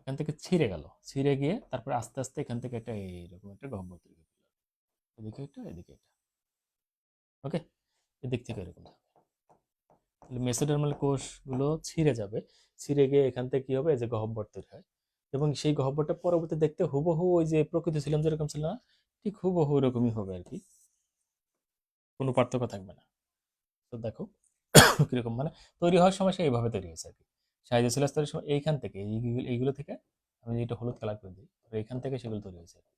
এখান থেকে ছিঁড়ে গেল, ছিঁড়ে গিয়ে তারপরে আস্তে আস্তে এখান থেকে একটা এইরকম একটা গহ্বর তৈরি হলো, এদিকে এটা, এদিকে এটা। ওকে, এদিক থেকে এরকম থাকবে। তাহলে মেসোডার্মাল কোষগুলো ছিঁড়ে যাবে, ছিঁড়ে গিয়ে এখান থেকে কি হবে? এই যে গহ্বর তৈরি হয়, এবং সেই গহ্বরটা পরবর্তী দেখতে হুবহু ওই যে প্রকৃতি ছিলাম যেরকম ছিল না, ঠিক হুবহু এরকমই হবে আর কি, কোনো পার্থক্য থাকবে না। তো দেখো, কিরকম মানে তৈরি হওয়ার সময় সে এইভাবে তৈরি হয়েছে আর কি। সাইজোসিলাস তৈরির সময় এইখান থেকে এইগুলো থেকে, আমি যেটা হলুদ কালার করে দিই, তো এইখান থেকে সেগুলো তৈরি হয়েছে আর কি।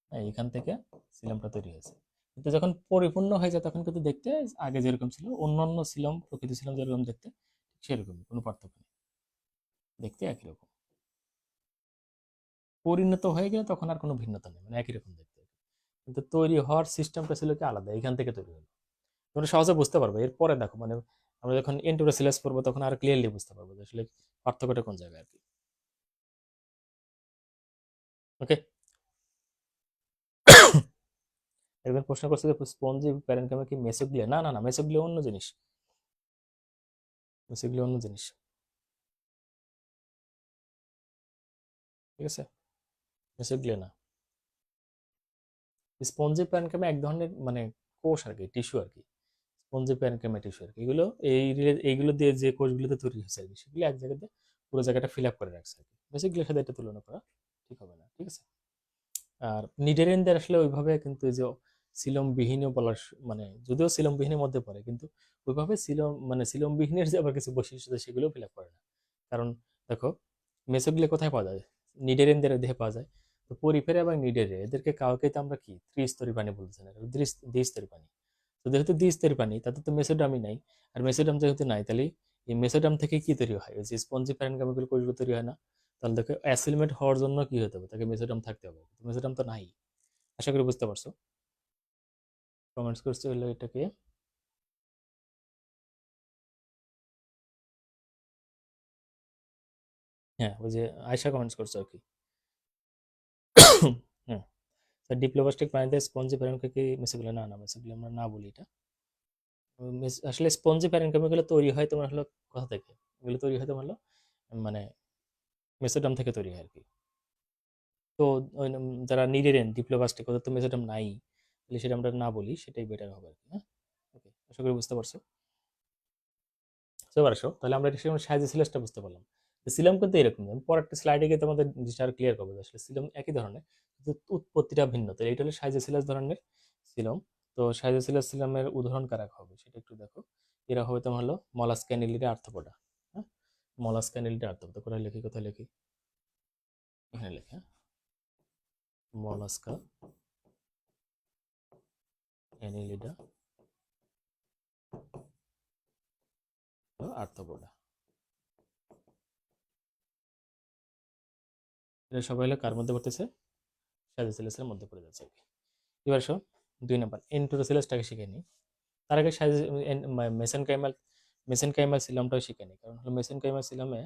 হ্যাঁ, এইখান থেকে সিলামটা তৈরি হয়েছে। কিন্তু যখন পরিপূর্ণ হয়ে যায় তখন কিন্তু দেখতে আগে যেরকম ছিল, অন্যান্য সিলাম প্রকৃতি সিলাম যেরকম দেখতে সেরকমই, কোনো পার্থক্য নেই, দেখতে একই রকম। পরিণত হয়ে গেলে তখন আর কোনো ভিন্নতা নেই, মানে একই রকম দেখতে। কিন্তু তৈরি হওয়ার সিস্টেমটা ছিল কি আলাদা, এখান থেকে তৈরি হলো। তোমরা সহজে বুঝতে পারবে এরপরে দেখো, মানে আমরা যখন এন্টোরোসিলাস পড়বো তখন আর ক্লিয়ারলি বুঝতে পারবো যে আসলে পার্থক্যটা কোন জায়গায় আর কি। ওকে। একজন প্রশ্ন করছে যে স্পঞ্জি প্যারেনকাইমা কি মেসোগ্লিয়া? না না না, মেসোগ্লিয়া অন্য জিনিস, মেসোগ্লিয়া অন্য জিনিস, ঠিক আছে? মেসোগ্লিয়া না। স্পঞ্জি প্যারেনকাইমা এক ধরনের মানে কোষ আর কি, টিস্যু আর কি। স্পঞ্জি প্যারেনকাইমা টিস্যু আর কি। এগুলো এইগুলো দিয়ে যে কোষগুলোতে তৈরি হয়েছে আর কি, সেগুলো এক জায়গাতে পুরো জায়গাটা ফিল আপ করে রাখছে আর কি। মেসোগ্লিয়ার সাথে এটা তুলনা করা ঠিক হবে না, ঠিক আছে? আর নিডারল্যান্ডের আসলে ওইভাবে কিন্তু এই যে সিলমবিহীনও বলার মানে যদিও সিলমবিহীনের মধ্যে পড়ে, কিন্তু ওইভাবে সিলম মানে সিলমবিহীনের যে আবার কিছু বৈশিষ্ট্য আছে সেগুলো ফিল আপ করে না। কারণ দেখো, মেসোগ্লিয়া কোথায় পাওয়া যায়? নিডারল্যান্ডের দেহে পাওয়া যায়। তো পরিফেরা এবং নিডারে এদেরকে কাউকে তো আমরা কি ত্রিস্তরী প্রাণী বলতেছি না, দ্বিস্তরী প্রাণী। তো যেহেতু দ্বিস্তরী প্রাণী, তাতে তো মেসোডামই নাই। আর মেসোডাম যেহেতু নাই, তাহলে এই মেসোডাম থেকে কি তৈরি হয়? ওই যে স্পঞ্জি প্যারেনকাইমাগুলো কোষগুলো তৈরি হয় না? তাহলে দেখো অ্যাসিলমেট হওয়ার জন্য কি হতে হবে? তাকে মেসোডাম থাকতে হবে, মেসোডাম তো নাই। আশা করি বুঝতে পারছো। কমেন্টস করছে হলো এটাকে। হ্যাঁ, ওই যে আয়শা কমেন্টস করছে আর কি। হ্যাঁ, স্যার ডিপ্লোবাস্টিক প্রাণীতে স্পঞ্জি প্যারেনকাইমা কি মেসোগ্লিয়া? না না, মেসোগ্লিয়া আমরা না বলি এটা। আসলে স্পঞ্জি প্যারেনকাইমা গুলো তৈরি হয় তোমার হলো কোথা থেকে? এগুলো তৈরি হয় তোমার হলো মানে মেসোডাম থেকে তৈরি হয় আর কি। তো যারা নিডেরেন ডিপ্লোবাস্টিক, ওদের তো মেসোডাম নাই, তাহলে সেটা আমরা না বলি, সেটাই বেটার হবে আর কি। হ্যাঁ, ওকে, আশা করি বুঝতে পারছো। বুঝতে পারছো? তাহলে আমরা সাইজ সিলাসটা বুঝতে পারলাম। সিলাম কিন্তু এরকম, আমি পরেরটা স্লাইডে গিয়ে তোমাদের জিনিসটা আর ক্লিয়ার করবো যে আসলে সিলাম একই ধরনের, কিন্তু উৎপত্তিটা ভিন্ন। তাহলে এটা হলো সাইজোসিলাস ধরনের সিলম। তো সাইজোসিলাস সিলামের উদাহরণ কারা হবে সেটা একটু দেখো। এরা হবে তোমার হলো মলাস্কা অ্যানিলিডা আর্থ্রোপোডা। হ্যাঁ, মলাস্কা অ্যানিলিডা আর্থ্রোপোডা। কোথায় লিখি, কোথায় লিখি? এখানে লিখি, হ্যাঁ। Mollusca Annelida arthropoda. এরা সবাই হলো কার মধ্যে পড়তেছে? সাইজোসিলাসের মধ্যে পড়ে যাচ্ছে আর কি। এবার আসো 2 নম্বর এন্টোরোসিলাসটাকে শিখে নিই। তার আগে মেসেনকাইমাল মেসেনকাইমাল সিলামটাও শিখে নিই, কারণ হলো মেসেনকাইমাল সিলামে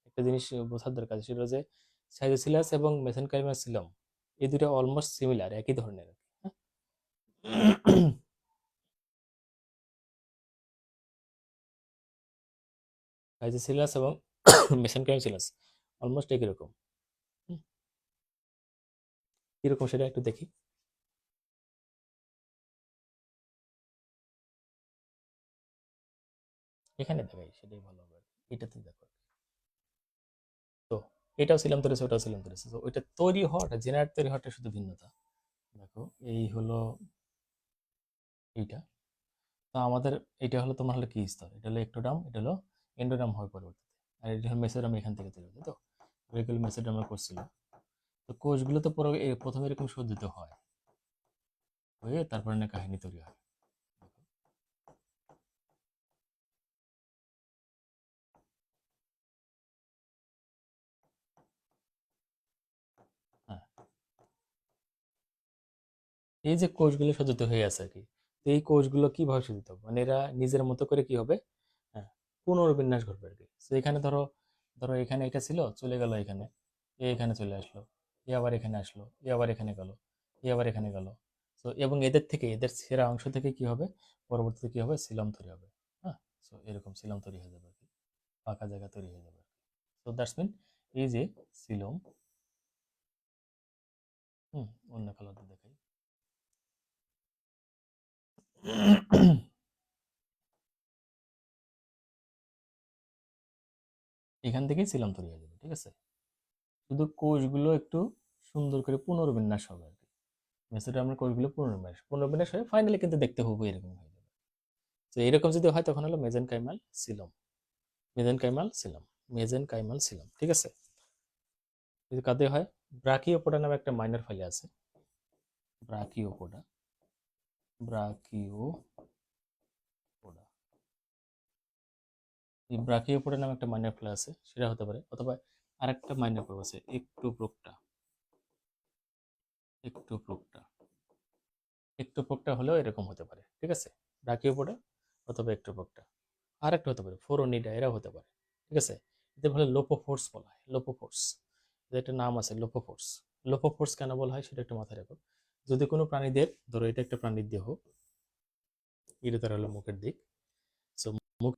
একটা জিনিস বোঝার দরকার, সেটা হচ্ছে সাইজোসিলাস এবং মেসেনকাইমাল সিলাম এই দুটো অলমোস্ট সিমিলার, একই ধরনের আর কি, হ্যাঁ? সাইজোসিলাস এবং মেসেনকাইমাল সিলাস অলমোস্ট একই রকম। হুম, কিরকম সেটা একটু দেখি। এখানে দেখাই সেটাই ভালো হবে আর কি। এটাতে দেখো। তো এটাও সিলাম ধরেছে, ওটাও সিলাম ধরেছে, তো ওইটা তৈরি হওয়াটা, জেনারেট তৈরি হওয়াটা শুধু ভিন্নতা। দেখো, এই হলো এইটা। তো আমাদের এটা হলো তোমার হলো কি স্তর, এটা হলো একটোডাম, এটা হলো এন্ডোডাম হয় পরবর্তীতে। আর এটা হলো মেসোডাম, এখান থেকে তৈরি হয়, তো এগুলো মেসোডামের কোষ ছিল। তো কোষগুলো তো প্রথমে এরকম সজ্জিত হয়, হয়ে তারপরে না কাহিনী তৈরি হয়। হ্যাঁ, এই যে কোষগুলো সজ্জিত হয়ে আছে আর কি, তো এই কোষগুলো কিভাবে সজ্জিত হবে? মানে এরা নিজের মতো করে কি হবে? হ্যাঁ, পুনর্বিন্যাস ঘটবে আর কি। তো এখানে ধরো, এখানে এটা ছিল, চলে গেল এখানে, এ এখানে চলে আসলো, এ আবার এখানে আসলো, এ আবার এখানে গেল, এ আবার এখানে গেল। তো এবং এদের থেকে, এদের সেরা অংশ থেকে কি হবে, পরবর্তীতে কি হবে, সিলম তৈরি হবে। হ্যাঁ, তো এরকম সিলম তৈরি হয়ে যাবে আর কি, ফাঁকা জায়গা তৈরি হয়ে যাবে। তো দ্যাটস মিন এই যে সিলম। হুম, অন্য কালার দেখাই। এখান থেকেই সিলম তৈরি হয়ে যাবে, ঠিক আছে? শুধু কোষগুলো একটু সুন্দর করে পুনর্বিন্যাস হবে আর কি। মেসোডার্মের কোষগুলো পুনর্বিন্যাস হয়ে ফাইনালি কিন্তু দেখতে হবে এরকম হয়ে যাবে। তো এরকম যদি হয় তখন হলো মেজেনকাইমাল সিলম, মেজেনকাইমাল সিলম, মেজেনকাইমাল সিলম, ঠিক আছে। যদি কাদের হয়, ব্রাকিওপোডা নামে একটা মাইনর ফাইলে আছে, ব্রাকিওপোডা, ব্রাকিওপোডা, এই ব্রাকিওপোডা নামে একটা মাইনর ফাইল আছে, সেটা হতে পারে, অথবা আরেকটা মাইনর ফাইল আছে একটোপ্রোক্টা, একটোপ্রোক্টা, একটোপ্রোক্টা হলেও এরকম হতে পারে, ঠিক আছে। ব্রাকিওপোডা অথবা একটোপ্রোক্টা, আরেকটা হতে পারে ফোরোনিডা, এরাও হতে পারে, ঠিক আছে। এদের বলে লোপোফোর্স বলা হয়, লোপোফোর্স, এদের একটা নাম আছে লোপোফোর্স। লোপোফোর্স কেন বলা হয় সেটা একটু মাথায় রাখো। যদি কোনো প্রাণীদের, ধরো এটা একটা প্রাণীর দেহ, এটা তার হলো মুখের দিক, সো মুখ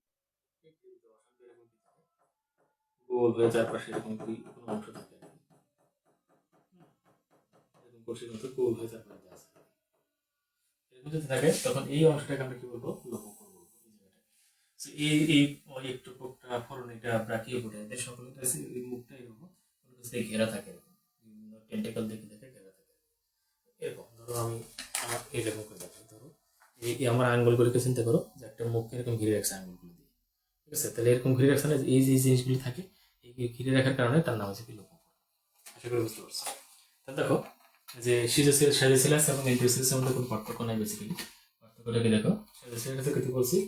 গোল হয়ে চারপাশে এরকম কি কোনো অংশ থাকে, এরকম কষির মতো গোল হয়ে চারপাশে আছে, এরকম যদি থাকে তখন এই অংশটাকে আমরা কি বলবো, লোপোফোর বলবো, এই জায়গাটা। So এই এই একটু পোকটা ফোরনিটা ব্রাকিওপোডা, এদের সকলের কাছে এই মুখটা এরকম কোনো কিছু দিয়ে ঘেরা থাকে, এরকম বিভিন্ন টেন্টাকল দেখে দেখে ঘেরা থাকে এরকম। ধরো আমি আমার এরকম করে দেখাই, ধরো এই আমার আঙ্গুলগুলোকে চিন্তা করো যে একটা মুখকে এরকম ঘিরে রাখছে আঙ্গুলগুলো দিয়ে, ঠিক আছে। তাহলে এরকম ঘিরে রাখছে না, এই যে জিনিসগুলি থাকে, এই ঘিরে রাখার কারণে তার নাম হচ্ছে কি লোপোফোর। আশা করি বুঝতে পারছো। তাহলে দেখো যে সাজেসিলাস এবং এন্টোসিলাসের মধ্যে কোনো পার্থক্য নাই বেসিক্যালি। পার্থক্যটাকে দেখো, সাজেসিলাসে কি বলছি,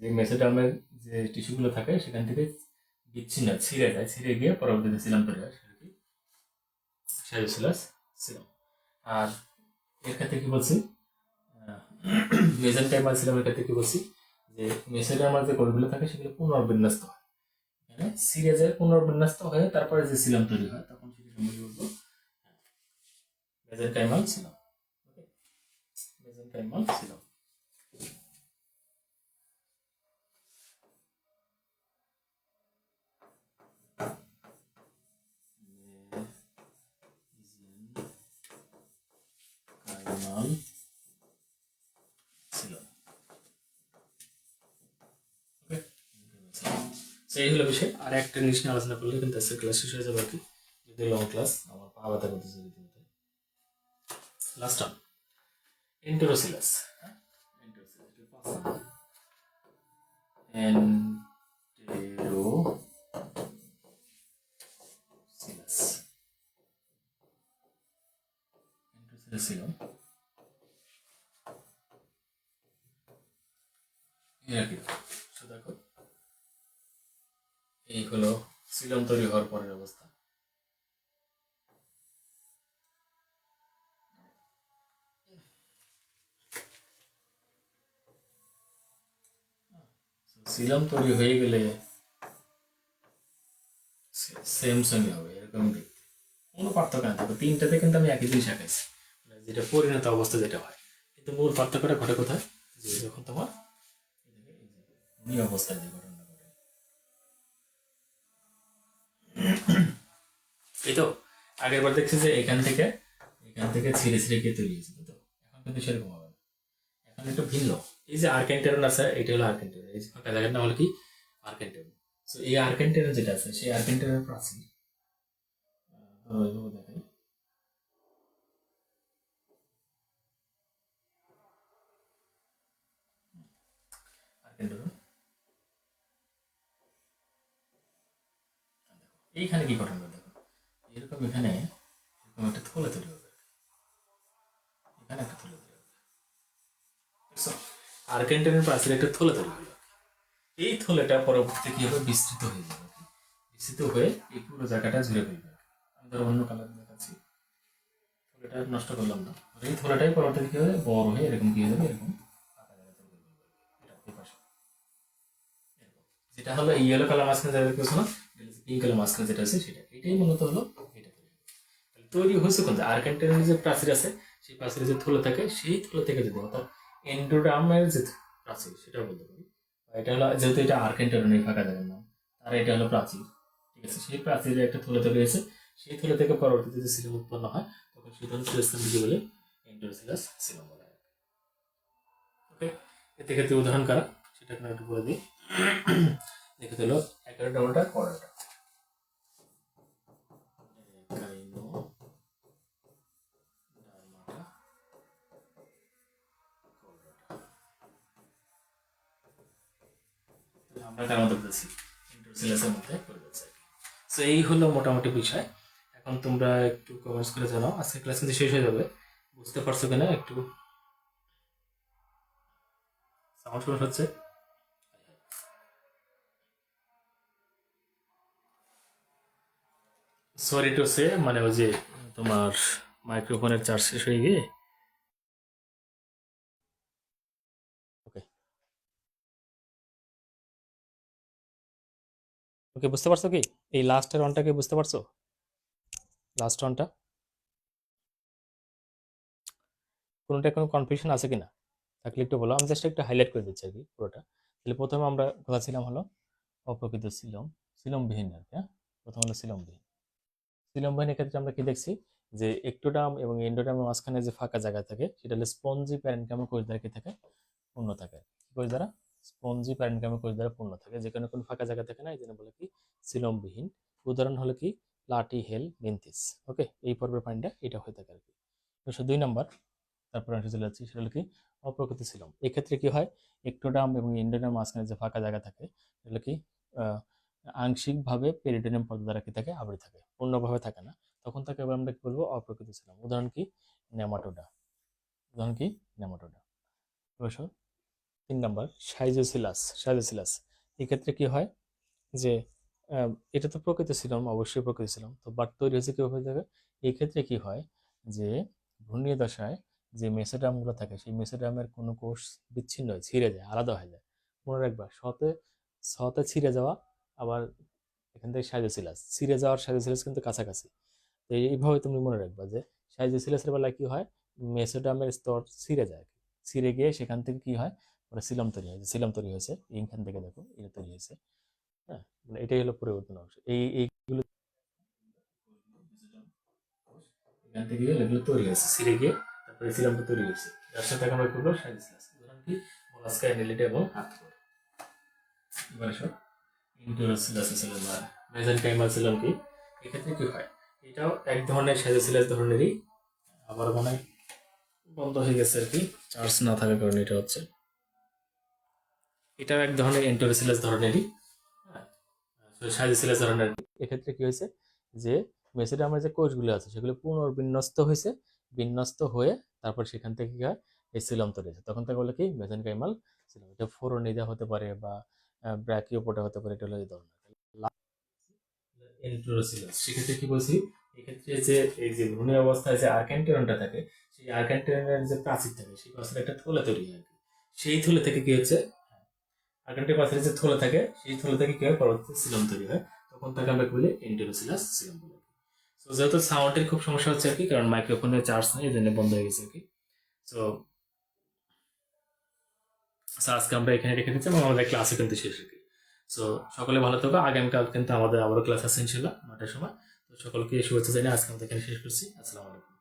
যে মেসোডার্মের যে টিস্যুগুলো থাকে সেখান থেকে বিচ্ছিন্ন ছিঁড়ে যায়, ছিঁড়ে গিয়ে পরবর্তীতে সিলাম তৈরি হয়, সেটা কি সাজেসিলাস সিলাম। আর এর ক্ষেত্রে কি বলছি, মেজেনকাইমাল সিলামের ক্ষেত্রে কি বলছি, যে মেসোডার্মার যে কোষগুলো থাকে সেগুলো পুনর্বিন্যস্ত হয়, মানে ছিঁড়ে যায়, পুনর্বিন্যস্ত হয়ে তারপরে যে সিলাম তৈরি হয় তখন সেটা সম্পর্কে বলবো মেজেনকাইমাল সিলাম। ওকে, মেজেনকাইমাল সিলাম। মেজেনকাইমাল সিলাম। ওকে, এই হলো বিষয়। আর একটা জিনিস নিয়ে আলোচনা করলে কিন্তু আজকের ক্লাস শেষ হয়ে যাবে আর কি, যদি লং ক্লাস, আমার পা ব্যথা করতেছে রীতিমতো। লাস্ট টার্ম এন্টেরোসিলাস, এন্টেরোসিলাস, এন্টেরোসিলাস ছিল আর কি। দেখো এই হলো সিলম তৈরি হওয়ার পরের অবস্থা। সিলম তৈরি হয়ে গেলে সেম সেমই হবে, এরকম দেখতে কোনো পার্থক্য না থাকবে। তিনটাতে কিন্তু আমি একই জিনিস আঁকাইছি, যেটা পরিণত অবস্থা যেটা হয়, কিন্তু মূল পার্থক্যটা ঘটে কোথায়, যে যখন তোমার এই অবস্থায় যে ঘটনা ঘটে, এই তো আগের বার দেখছি যে এখান থেকে ছিঁড়ে ছিঁড়ে গিয়ে তৈরি হয়েছে, তো এখন কিন্তু সেরকম হবে না, এখন একটু ভিন্ন। এই যে আর্কেন্টেরন আছে, এটা হলো আর্কেন্টেরন, এই ফাঁকা জায়গার নাম হলো কি আর্কেন্টেরন। তো এই আর্কেন্টেরন যেটা আছে সেই আর্কেন্টেরন প্রাচীর, দেখাই, আর্কেন্টেরন এইখানে কি ঘটনা দেখো, এরকম এখানে এরকম একটা থলে তৈরি হবে, এখানে একটা থলে তৈরি হবে, আর্কেন্টেরন প্রাচীর একটা থলে তৈরি হবে, এই থলেটা পরবর্তীতে কি হবে, বিস্তৃত হয়ে যাবে, বিস্তৃত হয়ে এই পুরো জায়গাটা ঝুড়ে ফেলবে। আমি ধরো অন্য কালার দেখাচ্ছি, থলেটা নষ্ট করলাম না, এই থলেটাই পরবর্তীতে কি হবে, বড় হয়ে এরকম কি হয়ে যাবে, এরকম ফাঁকা জায়গা তৈরি করে ফেলবে। এটা এই পাশে এরকম, যেটা হলো ইয়েলো কালার মাঝখানে জায়গা কিছু না, পিঙ্ক কালার মাঝখানে যেটা আছে সেটা, এটাই মূলত হলো এটা তৈরি হয়েছে। কোন আর্কেন্টেরিয়ার যে প্রাচীর আছে সেই প্রাচীরের যে থলে থাকে সেই থলে থেকে যদি, অর্থাৎ এন্ডোডার্মের যে প্রাচীর সেটা বলতে পারি, এটা হলো যেহেতু এটা আর্কেন্টেরিয়ার ফাঁকা জায়গার নাম, আর এটা হলো প্রাচীর, ঠিক আছে। সেই প্রাচীরে একটা থলে তৈরি হয়েছে, সেই থলে থেকে পরবর্তীতে যে সিলম উৎপন্ন হয় তখন সেই ধরনের সিলাসকে বলে এন্ডোসিলাস সিলম বলা হয়। ওকে, এতে ক্ষেত্রে উদাহরণ কারা সেটা এখন একটু বলে দিই। দেখে হলো একার ডাবলটা করাটা, আমরা তার মধ্যে বলছি ইন্টারসিলাসের মধ্যে পড়ে যাচ্ছে। সো এই হলো মোটামুটি বিষয়। এখন তোমরা একটু কমেন্টস করে জানাও আজকে ক্লাস কিন্তু শেষ হয়ে যাবে, বুঝতে পারছো কিনা একটু। সাউন্ড সমস্যা হচ্ছে, সরি টু সে, মানে ওই যে তোমার মাইক্রোফোনের চার্জ শেষ হয়ে গিয়ে। ওকে ওকে, বুঝতে পারছো কি এই লাস্টের অনটাকে বুঝতে পারছো? লাস্ট অনটা কোনোটা কোনো কনফিউশন আছে কিনা? থাকলে একটু বলো, আমি জাস্ট একটু হাইলাইট করে দিচ্ছি আর কি পুরোটা। তাহলে প্রথমে আমরা কথা ছিলাম হলো অপ্রকৃত সিলম, সিলমবিহীন আর কি। হ্যাঁ, প্রথম হলো সিলমবিহীন। সিলমবিহীনের ক্ষেত্রে আমরা কি দেখছি যে একটোডার্ম এবং এন্ডোডার্মের মাঝখানে যে ফাঁকা জায়গা থাকে সেটা হলো স্পঞ্জি প্যারেনকামা কোষ দ্বারা কি থাকে, পূর্ণ থাকে। কি কোষ দ্বারা? স্পঞ্জি প্যারেনকামা কোষ দ্বারা পূর্ণ থাকে, যেখানে কোনো ফাঁকা জায়গা থাকে না, এই জন্য বলে কি সিলমবিহীন। উদাহরণ হলো কি লাটি হেল মিন্থিস। ওকে, এই পর্বের পানিটা এটা হয়ে থাকে আর কি। 202 নম্বর, তারপর আমি চলে যাচ্ছি, সেটা হলো কি অপ্রকৃত সিলম। এক্ষেত্রে কি হয়, একটোডার্ম এবং এন্ডোডার্ম মাঝখানে যে ফাঁকা জায়গা থাকে সেটা কি আহ, আংশিকভাবে পেরিটোনিয়াম পর্দা দ্বারা কি থাকে, আবৃত থাকে, পূর্ণভাবে থাকে না। তখন তাকে এবার আমরা কি বলবো, অপ্রকৃত সিলম। উদাহরণ কি নেমাটোডা। উদাহরণ কি নেমাটোডা। 3 নম্বর সাইজোসিলাস। সাইজোসিলাস এক্ষেত্রে কি হয় যে এটা তো প্রকৃত ছিলাম, অবশ্যই প্রকৃত ছিলাম, তো বাট তৈরি হয়েছে কিভাবে যাবে। এই ক্ষেত্রে কি হয় যে ভ্রূণীয় দশায় যে মেসোডার্মগুলো থাকে সেই মেসোডার্মের কোনো কোষ বিচ্ছিন্ন হয়, ছিঁড়ে যায়, আলাদা হয়ে যায়। মনে রাখবা, শতে শতে ছিঁড়ে যাওয়া, আবার এখান থেকে সাইজোসিলাস ছিঁড়ে যাওয়ার সাইজোসিলাস কিন্তু কাছাকাছি। তো এইভাবে তুমি মনে রাখবা যে সাইজোসিলাসের বেলায় কি হয়, মেসোডার্মের স্তর ছিঁড়ে যায়, ছিঁড়ে গিয়ে সেখান থেকে কি হয়, ওরা সিলম তৈরি হয়েছে। সিলম তৈরি হয়েছে এইখান থেকে, দেখো এটা তৈরি হয়েছে। হ্যাঁ, মানে এটাই হলো পরিবর্তন অংশ। এইগুলো এখান থেকে এগুলো তৈরি হয়েছে, ছিঁড়ে গিয়ে তারপরে সিরামটা তৈরি হয়েছে। যার সাথে আমরা করবো সাইজিসিলাস। উদাহরণ কি মোলাস্কা, অ্যানিলিডা এবং আর্থ্রোপড। এবারে সব ইন্টারোসিলাস সিলাম বা মেসেনকাইমাল সিলাম কি, এক্ষেত্রে কি হয়, এটাও এক ধরনের সাইজিসিলাস ধরনেরই। আবার মনে হয় বন্ধ হয়ে গেছে আর কি, চার্জ না থাকার কারণে এটা হচ্ছে। এটাও এক ধরনের এন্টোরোসিলাস ধরনেরই। হ্যাঁ, সাইজিসিলাস ধরনের। এক্ষেত্রে কি হয়েছে যে মেসোডার্মের যে কোষগুলো আছে সেগুলো পুনর্বিন্যস্ত হয়েছে, বিন্যস্ত হয়ে তারপর সেখান থেকে কি হয়, এই সিলম তৈরি হয়েছে। তখন তাকে বলে কি মেসেনকাইমাল সিলম। এটা ফোরোনিডা হতে পারে বা ব্র্যাকিওপোডা হতে পারে, এটা হলো এই ধরনের এন্টোরোসিলাস। সেক্ষেত্রে কি বলছি, এক্ষেত্রে যে এই যে ভ্রূণীয় অবস্থায় যে আর্ক্যান্টেরনটা থাকে, সেই আর্ক্যান্টেরনের যে প্রাচীর থাকে সেই প্রাচীর একটা থলে তৈরি হয় আর কি। সেই থলে থেকে কি হচ্ছে, আর্ক্যান্টের প্রাচীরের যে থলে থাকে সেই থলে থেকে কি হয়, পরবর্তীতে সিলম তৈরি হয়। তখন তাকে আমরা কি বলি, এন্টোরোসিলাস সিলম বলি। তো যেহেতু সাউন্ডের খুব সমস্যা হচ্ছে আর কি, কারণ মাইক্রোফোনের চার্জ নেই, এই জন্য বন্ধ হয়ে গেছে আর কি। তো আজকে আমরা এখানে রেখে দিচ্ছি এবং আমাদের ক্লাসও কিন্তু শেষ আর কি। সো সকলে ভালো থাকো, আগামীকাল কিন্তু আমাদের আবারও ক্লাস আছে ইনশাল্লাহ 9টার সময়। তো সকলকে শুভেচ্ছা জানিয়ে আজকে আমরা এখানে শেষ করছি। আসসালামু আলাইকুম।